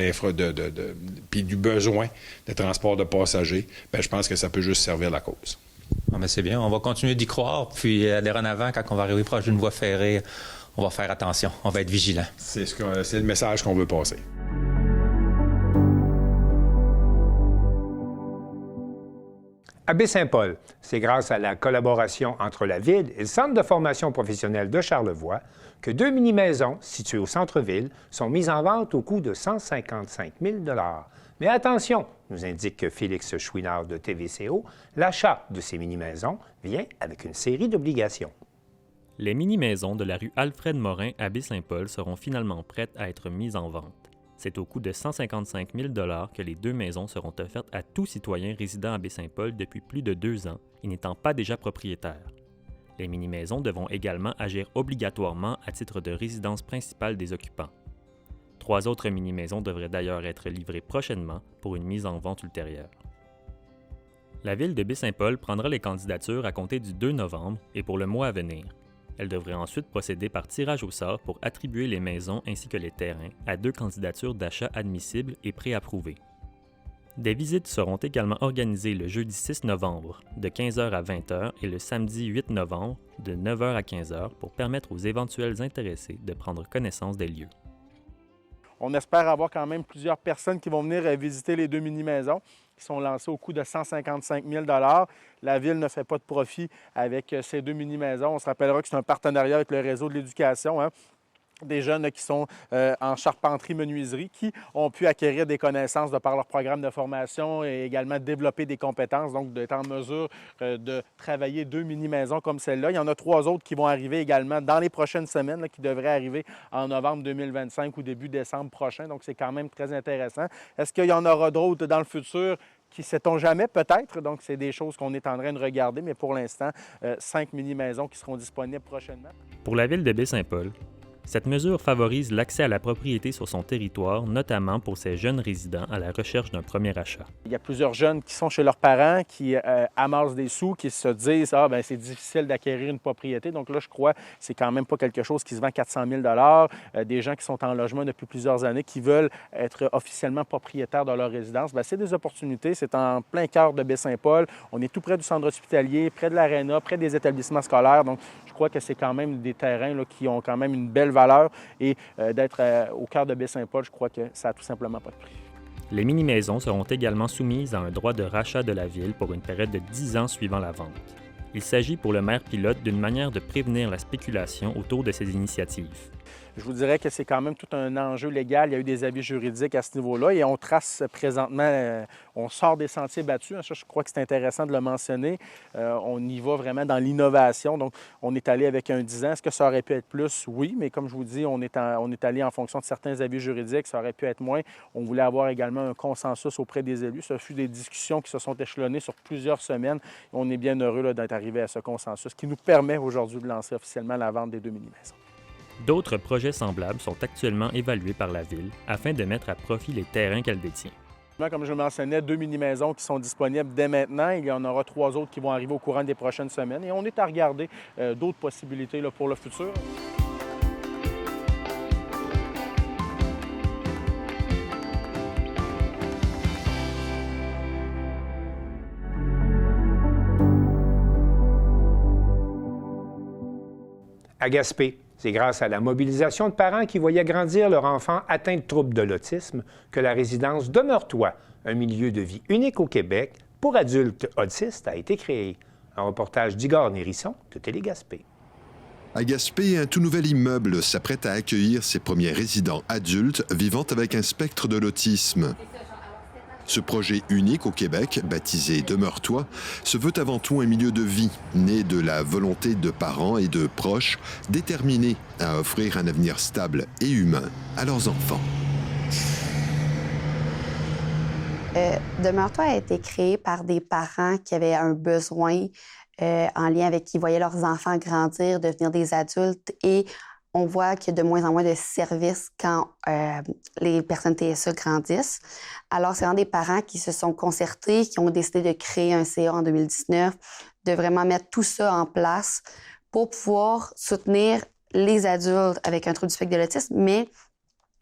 puis du besoin de transport de passagers, je pense que ça peut juste servir la cause. Ah, mais c'est bien, on va continuer d'y croire, puis dorénavant, quand on va arriver proche d'une voie ferrée, on va faire attention, on va être vigilant. C'est le message qu'on veut passer. À Baie-Saint-Paul, c'est grâce à la collaboration entre la Ville et le Centre de formation professionnelle de Charlevoix que 2 mini-maisons situées au centre-ville sont mises en vente au coût de 155 000 $. Mais attention, nous indique Félix Chouinard de TVCO, l'achat de ces mini-maisons vient avec une série d'obligations. Les mini-maisons de la rue Alfred-Morin à Baie-Saint-Paul seront finalement prêtes à être mises en vente. C'est au coût de 155 000 $ que les 2 maisons seront offertes à tout citoyen résidant à Baie-Saint-Paul depuis plus de 2 ans et n'étant pas déjà propriétaires. Les mini-maisons devront également agir obligatoirement à titre de résidence principale des occupants. 3 autres mini-maisons devraient d'ailleurs être livrées prochainement pour une mise en vente ultérieure. La Ville de Baie-Saint-Paul prendra les candidatures à compter du 2 novembre et pour le mois à venir. Elle devrait ensuite procéder par tirage au sort pour attribuer les maisons ainsi que les terrains à 2 candidatures d'achat admissibles et préapprouvées. Des visites seront également organisées le jeudi 6 novembre de 15h à 20h et le samedi 8 novembre de 9h à 15h pour permettre aux éventuels intéressés de prendre connaissance des lieux. On espère avoir quand même plusieurs personnes qui vont venir visiter les 2 mini-maisons qui sont lancées au coût de 155 000 $. La Ville ne fait pas de profit avec ces 2 mini-maisons. On se rappellera que c'est un partenariat avec le réseau de l'éducation. Des jeunes qui sont en charpenterie-menuiserie qui ont pu acquérir des connaissances de par leur programme de formation et également développer des compétences, donc d'être en mesure de travailler 2 mini-maisons comme celle-là. Il y en a 3 autres qui vont arriver également dans les prochaines semaines, là, qui devraient arriver en novembre 2025 ou début décembre prochain, donc c'est quand même très intéressant. Est-ce qu'il y en aura d'autres dans le futur? Qui sait-on jamais, peut-être. Donc, c'est des choses qu'on est en train de regarder, mais pour l'instant, 5 mini-maisons qui seront disponibles prochainement. Pour la Ville de Baie-Saint-Paul, cette mesure favorise l'accès à la propriété sur son territoire, notamment pour ces jeunes résidents à la recherche d'un premier achat. Il y a plusieurs jeunes qui sont chez leurs parents, qui amassent des sous, qui se disent « Ah, bien, c'est difficile d'acquérir une propriété. » Donc là, je crois que c'est quand même pas quelque chose qui se vend 400 000 $. Des gens qui sont en logement depuis plusieurs années, qui veulent être officiellement propriétaires de leur résidence. Bien, c'est des opportunités. C'est en plein cœur de Baie-Saint-Paul. On est tout près du centre hospitalier, près de l'aréna, près des établissements scolaires. Donc, je crois que c'est quand même des terrains là, qui ont quand même une belle valeur et d'être au cœur de Baie-Saint-Paul, je crois que ça n'a tout simplement pas de prix. Les mini-maisons seront également soumises à un droit de rachat de la Ville pour une période de 10 ans suivant la vente. Il s'agit pour le maire pilote d'une manière de prévenir la spéculation autour de ces initiatives. Je vous dirais que c'est quand même tout un enjeu légal. Il y a eu des avis juridiques à ce niveau-là et on trace présentement, on sort des sentiers battus. Ça, je crois que c'est intéressant de le mentionner. On y va vraiment dans l'innovation. Donc, on est allé avec un 10 ans. Est-ce que ça aurait pu être plus? Oui, mais comme je vous dis, on est allé en fonction de certains avis juridiques. Ça aurait pu être moins. On voulait avoir également un consensus auprès des élus. Ça fut des discussions qui se sont échelonnées sur plusieurs semaines. On est bien heureux là, d'être arrivé à ce consensus qui nous permet aujourd'hui de lancer officiellement la vente des 2 mini-maisons. D'autres projets semblables sont actuellement évalués par la Ville afin de mettre à profit les terrains qu'elle détient. Comme je le mentionnais, 2 mini-maisons qui sont disponibles dès maintenant. Il y en aura 3 autres qui vont arriver au courant des prochaines semaines. Et on est à regarder d'autres possibilités là, pour le futur. À Gaspé, c'est grâce à la mobilisation de parents qui voyaient grandir leur enfant atteint de troubles de l'autisme que la résidence Demeure-toi, un milieu de vie unique au Québec pour adultes autistes, a été créée. Un reportage d'Igor Nérisson de Télé-Gaspé. À Gaspé, un tout nouvel immeuble s'apprête à accueillir ses premiers résidents adultes vivant avec un spectre de l'autisme. Ce projet unique au Québec, baptisé Demeure-toi, se veut avant tout un milieu de vie, né de la volonté de parents et de proches déterminés à offrir un avenir stable et humain à leurs enfants. Demeure-toi a été créé par des parents qui avaient un besoin en lien avec qui voyaient leurs enfants grandir, devenir des adultes, et on voit qu'il y a de moins en moins de services quand les personnes TSA grandissent. Alors, c'est vraiment des parents qui se sont concertés, qui ont décidé de créer un CA en 2019, de vraiment mettre tout ça en place pour pouvoir soutenir les adultes avec un trouble du spectre de l'autisme, mais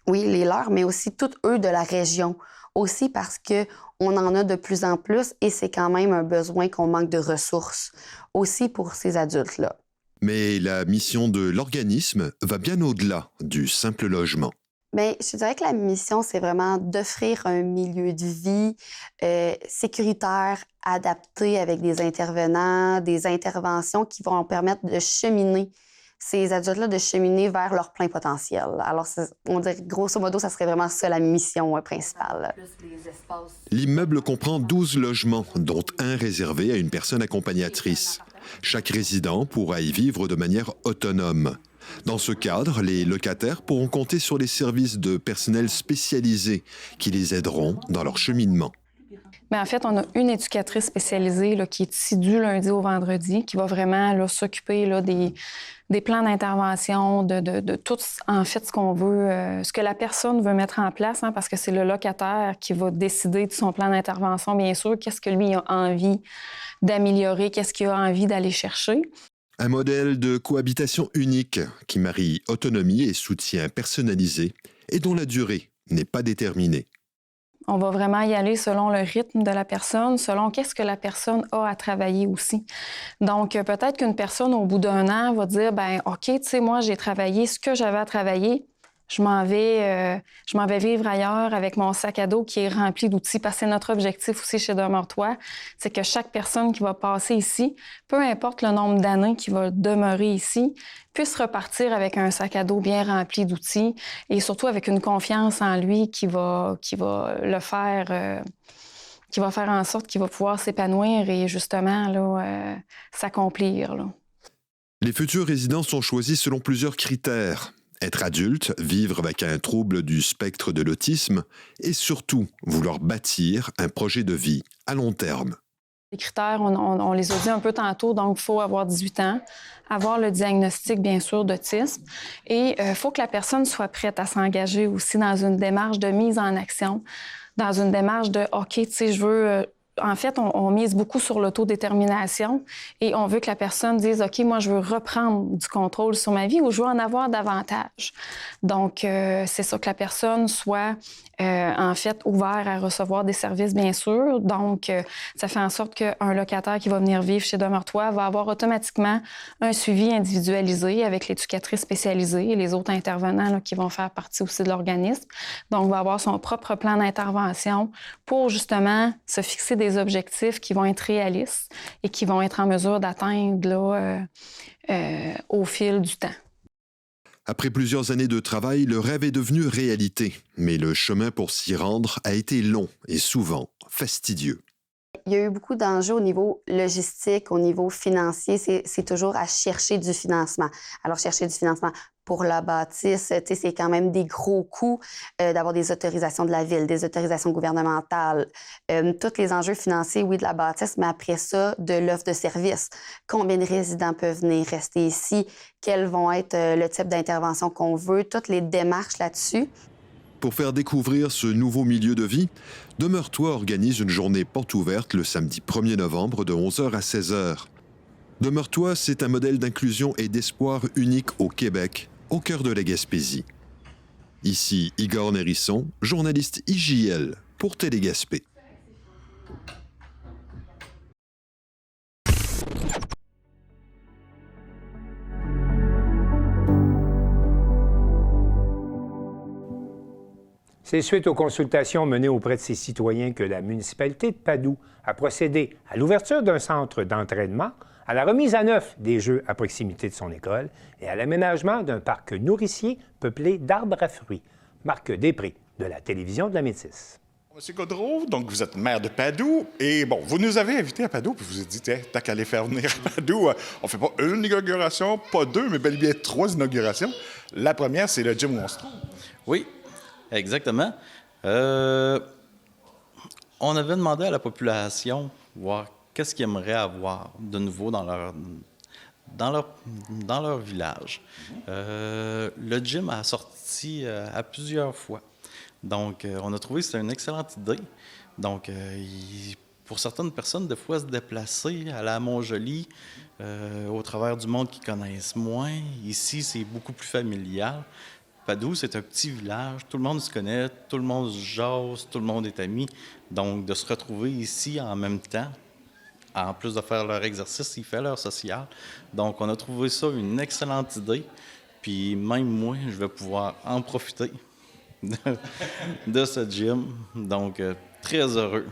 oui, les leurs, mais aussi tous eux de la région. Aussi parce qu'on en a de plus en plus et c'est quand même un besoin qu'on manque de ressources aussi pour ces adultes-là. Mais la mission de l'organisme va bien au-delà du simple logement. Bien, je dirais que la mission, c'est vraiment d'offrir un milieu de vie sécuritaire, adapté avec des intervenants, des interventions qui vont permettre de cheminer ces adultes-là, de cheminer vers leur plein potentiel. Alors, on dirait grosso modo, ça serait vraiment ça la mission principale. L'immeuble comprend 12 logements, dont un réservé à une personne accompagnatrice. Chaque résident pourra y vivre de manière autonome. Dans ce cadre, les locataires pourront compter sur les services de personnel spécialisé qui les aideront dans leur cheminement. Mais en fait, on a une éducatrice spécialisée là, qui est ici du lundi au vendredi, qui va vraiment là, s'occuper là, des plans d'intervention, de tout en fait ce qu'on veut, ce que la personne veut mettre en place, hein, parce que c'est le locataire qui va décider de son plan d'intervention, bien sûr, qu'est-ce que lui a envie d'améliorer, qu'est-ce qu'il a envie d'aller chercher. Un modèle de cohabitation unique qui marie autonomie et soutien personnalisé et dont la durée n'est pas déterminée. On va vraiment y aller selon le rythme de la personne, selon qu'est-ce que la personne a à travailler aussi. Donc, peut-être qu'une personne, au bout d'un an, va dire, bien, OK, tu sais, moi, j'ai travaillé ce que j'avais à travailler. Je m'en vais vivre ailleurs avec mon sac à dos qui est rempli d'outils. Parce que c'est notre objectif aussi chez Demeure-toi, c'est que chaque personne qui va passer ici, peu importe le nombre d'années qui va demeurer ici, puisse repartir avec un sac à dos bien rempli d'outils et surtout avec une confiance en lui qui va le faire, qui va faire en sorte qu'il va pouvoir s'épanouir et justement là, s'accomplir. Là. Les futurs résidents sont choisis selon plusieurs critères. Être adulte, vivre avec un trouble du spectre de l'autisme et surtout vouloir bâtir un projet de vie à long terme. Les critères, on les a dit un peu tantôt, donc il faut avoir 18 ans, avoir le diagnostic, bien sûr, d'autisme et il faut que la personne soit prête à s'engager aussi dans une démarche de mise en action, dans une démarche de « OK, tu sais, je veux… » En fait, on mise beaucoup sur l'autodétermination et on veut que la personne dise « OK, moi, je veux reprendre du contrôle sur ma vie ou je veux en avoir davantage. » Donc, c'est ça, que la personne soit, en fait, ouverte à recevoir des services, bien sûr. Donc, ça fait en sorte qu'un locataire qui va venir vivre chez Demeure-toi va avoir automatiquement un suivi individualisé avec l'éducatrice spécialisée et les autres intervenants là, qui vont faire partie aussi de l'organisme. Donc, va avoir son propre plan d'intervention pour, justement, se fixer des objectifs qui vont être réalistes et qui vont être en mesure d'atteindre là, au fil du temps. Après plusieurs années de travail, le rêve est devenu réalité. Mais le chemin pour s'y rendre a été long et souvent fastidieux. Il y a eu beaucoup d'enjeux au niveau logistique, au niveau financier. C'est toujours à chercher du financement. Alors, chercher du financement pour la bâtisse, c'est quand même des gros coûts d'avoir des autorisations de la ville, des autorisations gouvernementales, tous les enjeux financiers, oui, de la bâtisse, mais après ça, de l'offre de services. Combien de résidents peuvent venir rester ici? Quels vont être le type d'intervention qu'on veut? Toutes les démarches là-dessus. Pour faire découvrir ce nouveau milieu de vie, Demeure-toi organise une journée porte ouverte le samedi 1er novembre de 11h à 16h. Demeure-toi, c'est un modèle d'inclusion et d'espoir unique au Québec, au cœur de la Gaspésie. Ici Igor Nérisson, journaliste IJL pour Télé-Gaspé. C'est suite aux consultations menées auprès de ses citoyens que la municipalité de Padoue a procédé à l'ouverture d'un centre d'entraînement, à la remise à neuf des jeux à proximité de son école et à l'aménagement d'un parc nourricier peuplé d'arbres à fruits. Marc Després, de la télévision de la Métisse. Monsieur Gaudreau, donc vous êtes maire de Padoue et bon, vous nous avez invités à Padoue puis vous vous êtes dit, tiens, tant qu'à aller faire venir à Padoue, on fait pas une inauguration, pas deux, mais bel et bien 3 inaugurations. La première, c'est le gym où on se trouve. Oui, exactement. On avait demandé à la population voir qu'est-ce qu'ils aimeraient avoir de nouveau dans leur village. Le gym a sorti à plusieurs fois. Donc, on a trouvé que c'était une excellente idée. Donc, pour certaines personnes, des fois, se déplacer, aller à Montjoly, au travers du monde qu'ils connaissent moins. Ici, c'est beaucoup plus familial. Padoue, c'est un petit village. Tout le monde se connaît, tout le monde se jase, tout le monde est ami. Donc, de se retrouver ici en même temps, en plus de faire leur exercice, ils font leur social. Donc, on a trouvé ça une excellente idée. Puis, même moi, je vais pouvoir en profiter de ce gym. Donc, très heureux.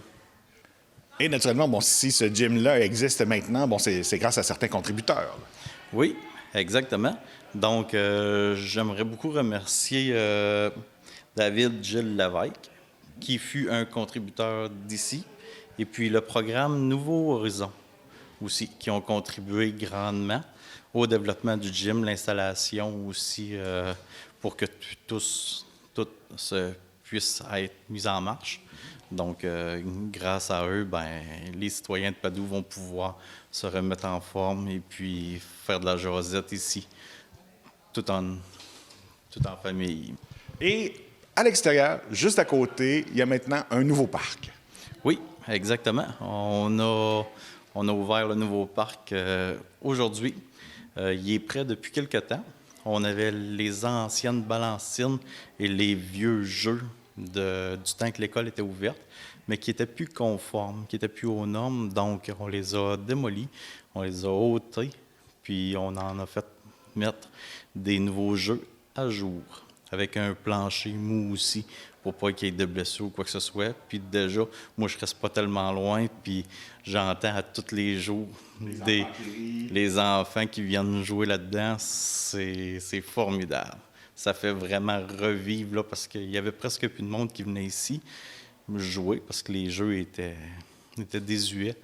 Et naturellement, bon, si ce gym-là existe maintenant, bon, c'est grâce à certains contributeurs. Oui, exactement. Donc, j'aimerais beaucoup remercier David Gilles Lévesque, qui fut un contributeur d'ici, et puis le programme Nouveau Horizon aussi, qui ont contribué grandement au développement du gym, l'installation aussi, pour que tout puisse être mis en marche. Donc, grâce à eux, les citoyens de Padoue vont pouvoir se remettre en forme et puis faire de la jasette ici, tout en famille. Et à l'extérieur, juste à côté, il y a maintenant un nouveau parc. Oui, exactement. On a ouvert le nouveau parc aujourd'hui. Il est prêt depuis quelque temps. On avait les anciennes balancines et les vieux jeux du temps que l'école était ouverte, mais qui n'étaient plus conformes, qui n'étaient plus aux normes. Donc, on les a démolis, on les a ôtés, puis on en a fait mettre des nouveaux jeux à jour, avec un plancher mou aussi, pour pas qu'il y ait de blessures ou quoi que ce soit. Puis déjà, moi, je reste pas tellement loin, puis j'entends à tous les jours les enfants qui viennent jouer là-dedans. C'est formidable. Ça fait vraiment revivre, là, parce qu'il y avait presque plus de monde qui venait ici jouer, parce que les jeux étaient désuets.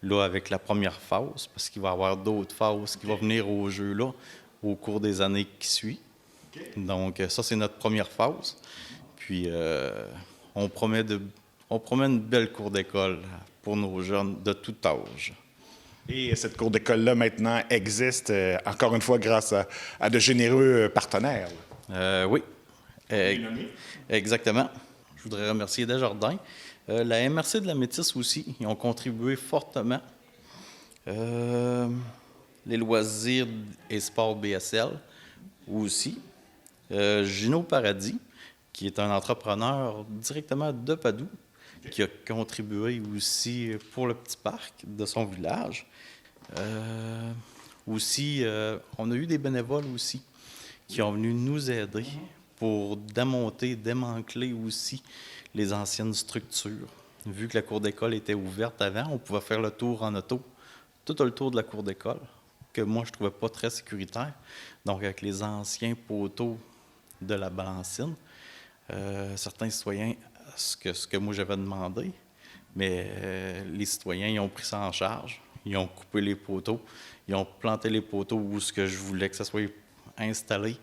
Là, avec la première phase, parce qu'il va y avoir d'autres phases qui vont venir au jeu-là au cours des années qui suivent. Donc, ça, c'est notre première phase. Puis, on promet une belle cour d'école pour nos jeunes de tout âge. Et cette cour d'école-là, maintenant, existe, encore une fois, grâce à de généreux partenaires. Oui, exactement. Je voudrais remercier Desjardins. La MRC de la Métisse aussi, ils ont contribué fortement. Les loisirs et sports BSL aussi. Gino Paradis, qui est un entrepreneur directement de Padoue, qui a contribué aussi pour le petit parc de son village. Aussi, on a eu des bénévoles aussi qui ont venu nous aider pour démonter, démanteler aussi les anciennes structures. Vu que la cour d'école était ouverte avant, on pouvait faire le tour en auto, tout le tour de la cour d'école, que moi, je ne trouvais pas très sécuritaire. Donc, avec les anciens poteaux de la balancine, certains citoyens, ce que moi j'avais demandé, mais les citoyens, ils ont pris ça en charge. Ils ont coupé les poteaux, ils ont planté les poteaux où ce que je voulais que ça soit installé,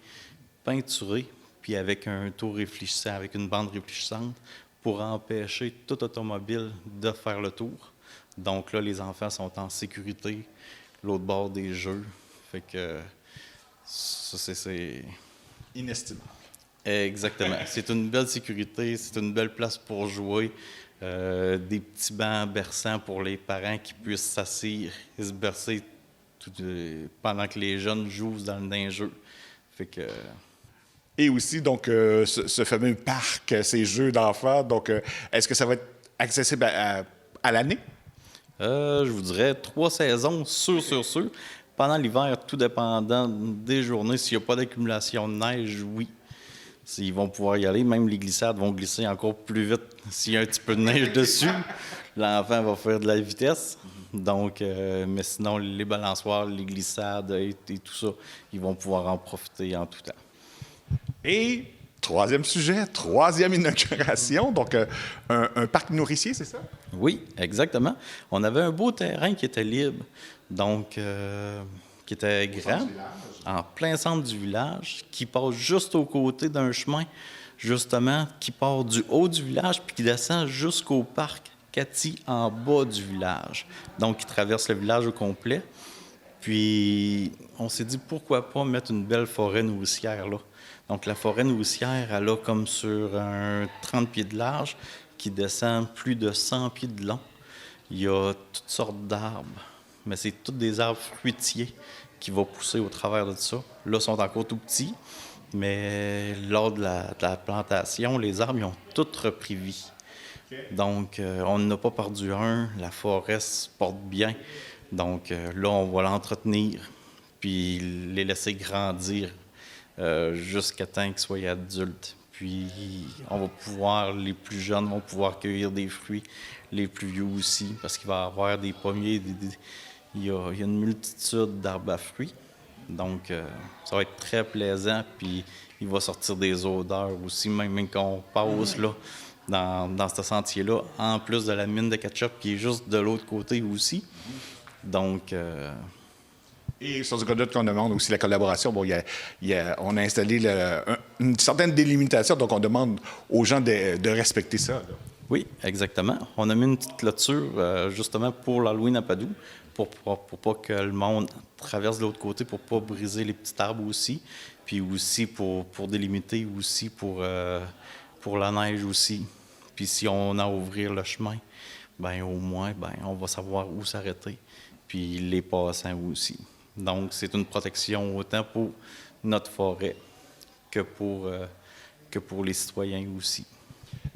peinturé, puis avec un tour réfléchissant, avec une bande réfléchissante, pour empêcher tout automobile de faire le tour. Donc là, les enfants sont en sécurité, l'autre bord des jeux. Fait que ça, c'est inestimable. Exactement. C'est une belle sécurité, c'est une belle place pour jouer. Des petits bancs berçants pour les parents qui puissent s'asseoir et se bercer pendant que les jeunes jouent dans un jeu. Fait que... Et aussi, donc, ce fameux parc, ces jeux d'enfants, donc, est-ce que ça va être accessible à l'année? Je vous dirais 3 saisons, sûr. Pendant l'hiver, tout dépendant des journées, s'il n'y a pas d'accumulation de neige, oui. Ils vont pouvoir y aller. Même les glissades vont glisser encore plus vite s'il y a un petit peu de neige dessus. L'enfant va faire de la vitesse. Donc, mais sinon, les balançoires, les glissades et tout ça, ils vont pouvoir en profiter en tout temps. Et troisième sujet, troisième inauguration, donc un parc nourricier, c'est ça? Oui, exactement. On avait un beau terrain qui était libre, donc qui était grand, en plein centre du village, qui passe juste aux côtés d'un chemin, justement, qui part du haut du village puis qui descend jusqu'au parc Cathy en bas du village. Donc, qui traverse le village au complet. Puis, on s'est dit, pourquoi pas mettre une belle forêt nourricière là? Donc, la forêt nourricière, elle a comme sur un 30 pieds de large qui descend plus de 100 pieds de long. Il y a toutes sortes d'arbres, mais c'est tous des arbres fruitiers qui vont pousser au travers de ça. Là, ils sont encore tout petits, mais lors de la plantation, les arbres, ils ont tous repris vie. Donc, on n'a pas perdu un. La forêt se porte bien. Donc, là, on va l'entretenir, puis les laisser grandir jusqu'à temps qu'ils soient adultes. Puis, on va pouvoir, les plus jeunes vont pouvoir cueillir des fruits, les plus vieux aussi, parce qu'il va y avoir des pommiers, il y a une multitude d'arbres à fruits. Donc, ça va être très plaisant, puis il va sortir des odeurs aussi, même quand on passe là, dans ce sentier-là, en plus de la mine de ketchup qui est juste de l'autre côté aussi. Donc... Et sur ce cas-là qu'on demande aussi la collaboration, bon, on a installé une certaine délimitation, donc on demande aux gens de respecter ça. Là. Oui, exactement. On a mis une petite clôture justement pour l'Halloween à Padoue, pour pas que le monde traverse de l'autre côté, pour pas briser les petits arbres aussi, puis aussi pour délimiter aussi pour la neige aussi. Puis si on a à ouvrir le chemin, ben au moins, on va savoir où s'arrêter, puis les passants aussi. Donc, c'est une protection autant pour notre forêt que pour les citoyens aussi.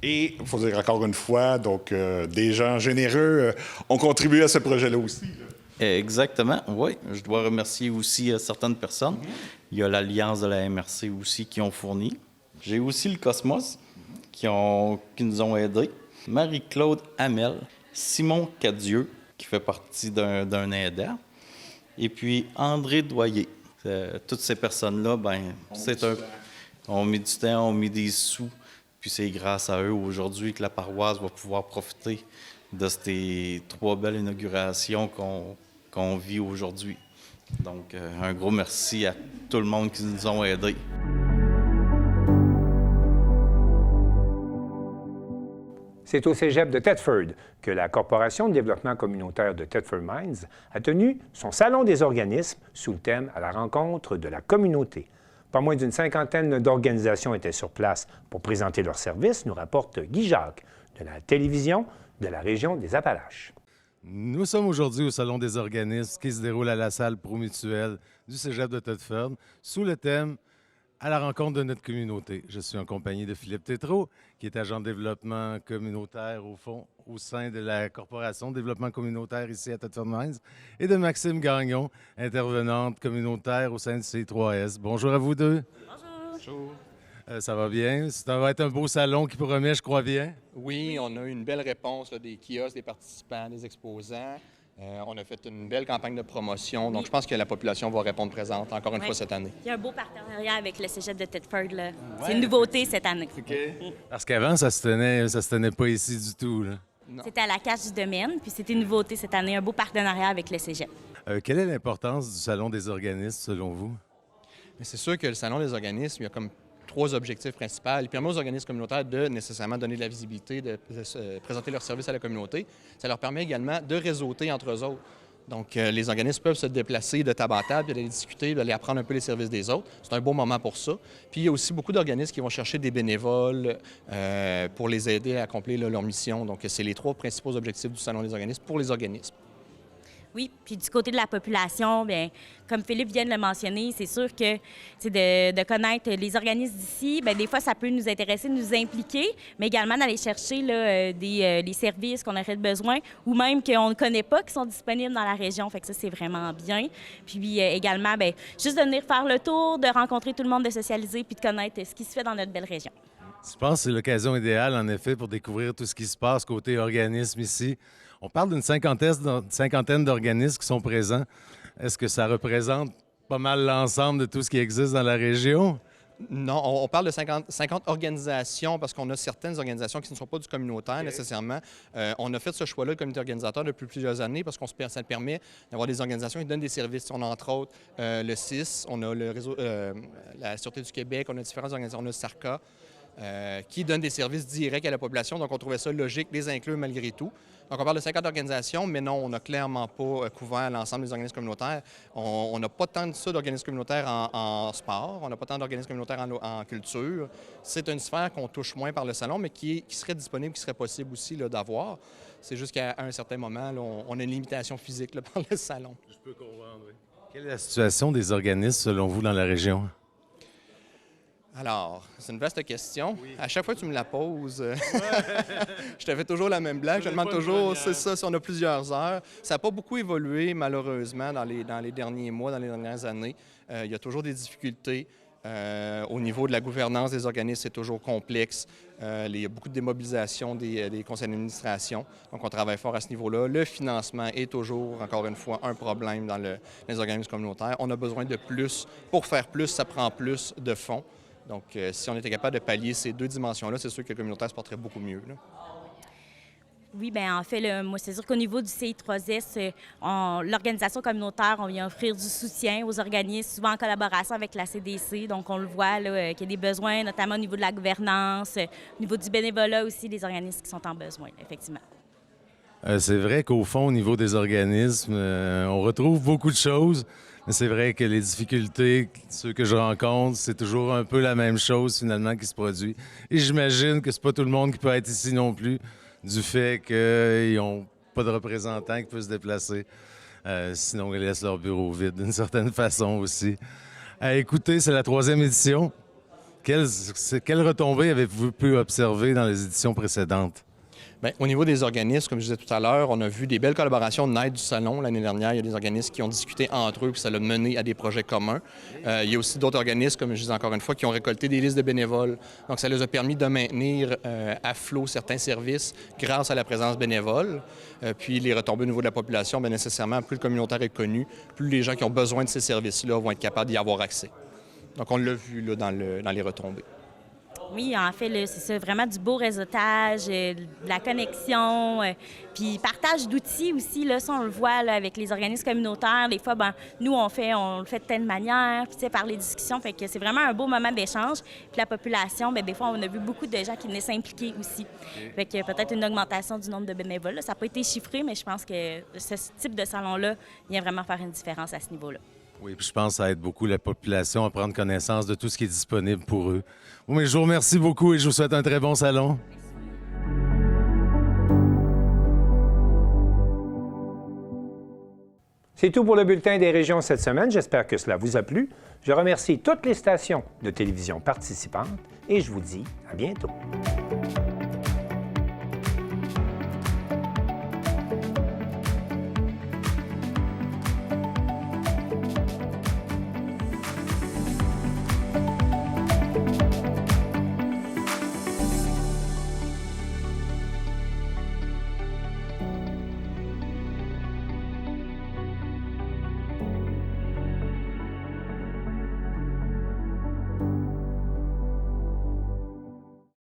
Et il faut dire encore une fois, donc des gens généreux ont contribué à ce projet-là aussi. Là. Exactement, oui. Je dois remercier aussi certaines personnes. Il y a l'Alliance de la MRC aussi qui ont fourni. J'ai aussi le Cosmos qui nous ont aidés. Marie-Claude Hamel, Simon Cadieux qui fait partie d'un aidant. Et puis André Doyer. Toutes ces personnes-là, on met du temps, on met des sous. Puis c'est grâce à eux aujourd'hui que la paroisse va pouvoir profiter de ces 3 belles inaugurations qu'on vit aujourd'hui. Donc, un gros merci à tout le monde qui nous ont aidés. C'est au cégep de Thetford que la Corporation de développement communautaire de Thetford Mines a tenu son salon des organismes sous le thème « À la rencontre de la communauté ». Pas moins d'une 50aine d'organisations étaient sur place pour présenter leurs services, nous rapporte Guy Jacques de la télévision de la région des Appalaches. Nous sommes aujourd'hui au Salon des organismes qui se déroule à la salle Promutuelle du cégep de Thetford sous le thème « À la rencontre de notre communauté ». Je suis en compagnie de Philippe Tétrault, qui est agent de développement communautaire au sein de la Corporation de développement communautaire ici à Thetford Mines, et de Maxime Gagnon, intervenante communautaire au sein du C3S. Bonjour à vous deux. Bonjour. Ça va bien? Ça va être un beau salon qui promet, je crois bien. Oui, on a eu une belle réponse là, des kiosques, des participants, des exposants. On a fait une belle campagne de promotion, donc je pense que la population va répondre présente encore une fois cette année. Il y a un beau partenariat avec le cégep de Thetford. Là. C'est une nouveauté cette année. Okay. Parce qu'avant, ça se tenait pas ici du tout. Là. C'était à la Cache du Domaine, puis c'était une nouveauté cette année, un beau partenariat avec le cégep. Quelle est l'importance du Salon des organismes, selon vous? C'est sûr que le Salon des organismes, il y a comme 3 objectifs principaux. Il permet aux organismes communautaires de nécessairement donner de la visibilité, de présenter leurs services à la communauté. Ça leur permet également de réseauter entre eux autres. Donc, les organismes peuvent se déplacer de table à table, d'aller discuter, d'aller apprendre un peu les services des autres. C'est un bon moment pour ça. Puis, il y a aussi beaucoup d'organismes qui vont chercher des bénévoles pour les aider à accomplir leur mission. Donc, c'est les 3 principaux objectifs du Salon des organismes pour les organismes. Oui, puis du côté de la population, bien, comme Philippe vient de le mentionner, c'est sûr que de connaître les organismes d'ici, bien, des fois, ça peut nous intéresser, nous impliquer, mais également d'aller chercher là, les services qu'on aurait besoin ou même qu'on ne connaît pas, qui sont disponibles dans la région. Fait que ça, c'est vraiment bien. Puis également, bien, juste de venir faire le tour, de rencontrer tout le monde, de socialiser puis de connaître ce qui se fait dans notre belle région. Je pense que c'est l'occasion idéale, en effet, pour découvrir tout ce qui se passe côté organisme ici. On parle d'une cinquantaine d'organismes qui sont présents. Est-ce que ça représente pas mal l'ensemble de tout ce qui existe dans la région? Non, on parle de 50 organisations parce qu'on a certaines organisations qui ne sont pas du communautaire nécessairement. On a fait ce choix-là, le comité organisateur, depuis plusieurs années parce que ça permet d'avoir des organisations qui donnent des services. On a entre autres le CIS, on a le réseau, la Sûreté du Québec, on a différentes organisations, on a le SARCA, qui donnent des services directs à la population. Donc, on trouvait ça logique de les inclure malgré tout. Donc, on parle de 50 organisations, mais non, on n'a clairement pas couvert l'ensemble des organismes communautaires. On n'a pas tant de ça d'organismes communautaires en sport, on n'a pas tant d'organismes communautaires en culture. C'est une sphère qu'on touche moins par le salon, mais qui serait disponible, qui serait possible aussi d'avoir. C'est juste qu'à un certain moment, là, on a une limitation physique là, par le salon. Je peux comprendre, oui. Quelle est la situation des organismes, selon vous, dans la région? Alors, c'est une vaste question. Oui. À chaque fois que tu me la poses, je te fais toujours la même blague. Je demande toujours, c'est ça, si on a plusieurs heures. Ça n'a pas beaucoup évolué, malheureusement, dans les derniers mois, dans les dernières années. Il y a toujours des difficultés. Au niveau de la gouvernance des organismes, c'est toujours complexe. Il y a beaucoup de démobilisation des conseils d'administration. Donc, on travaille fort à ce niveau-là. Le financement est toujours, encore une fois, un problème dans les organismes communautaires. On a besoin de plus. Pour faire plus, ça prend plus de fonds. Donc, si on était capable de pallier ces deux dimensions-là, c'est sûr que le communautaire se porterait beaucoup mieux. Là. Oui, bien en fait, moi, c'est sûr qu'au niveau du CI3S, l'organisation communautaire, on vient offrir du soutien aux organismes, souvent en collaboration avec la CDC. Donc, on le voit là, qu'il y a des besoins, notamment au niveau de la gouvernance, au niveau du bénévolat aussi, des organismes qui sont en besoin, effectivement. C'est vrai qu'au fond, au niveau des organismes, on retrouve beaucoup de choses. Mais c'est vrai que les difficultés, ceux que je rencontre, c'est toujours un peu la même chose finalement qui se produit. Et j'imagine que c'est pas tout le monde qui peut être ici non plus, du fait qu'ils n'ont pas de représentants qui peuvent se déplacer. Sinon, ils laissent leur bureau vide d'une certaine façon aussi. Écoutez, c'est la 3e édition. Quelles retombées avez-vous pu observer dans les éditions précédentes? Bien, au niveau des organismes, comme je disais tout à l'heure, on a vu des belles collaborations naître du salon. L'année dernière, il y a des organismes qui ont discuté entre eux, puis ça a mené à des projets communs. Il y a aussi d'autres organismes, comme je disais encore une fois, qui ont récolté des listes de bénévoles. Donc, ça les a permis de maintenir à flot certains services grâce à la présence bénévole. Puis, les retombées au niveau de la population, bien nécessairement, plus le communautaire est connu, plus les gens qui ont besoin de ces services-là vont être capables d'y avoir accès. Donc, on l'a vu là, dans les retombées. Oui, en fait, c'est ça, vraiment du beau réseautage, de la connexion, puis partage d'outils aussi, là, ça, on le voit là, avec les organismes communautaires. Des fois, ben, nous, on le fait de telle manière, puis tu sais, par les discussions, fait que c'est vraiment un beau moment d'échange. Puis la population, bien, des fois, on a vu beaucoup de gens qui venaient s'impliquer aussi. Fait que peut-être une augmentation du nombre de bénévoles. Là. Ça n'a pas été chiffré, mais je pense que ce type de salon-là vient vraiment faire une différence à ce niveau-là. Oui, puis je pense que ça aide beaucoup la population à prendre connaissance de tout ce qui est disponible pour eux. Oui, mais je vous remercie beaucoup et je vous souhaite un très bon salon. C'est tout pour le bulletin des régions cette semaine. J'espère que cela vous a plu. Je remercie toutes les stations de télévision participantes et je vous dis à bientôt.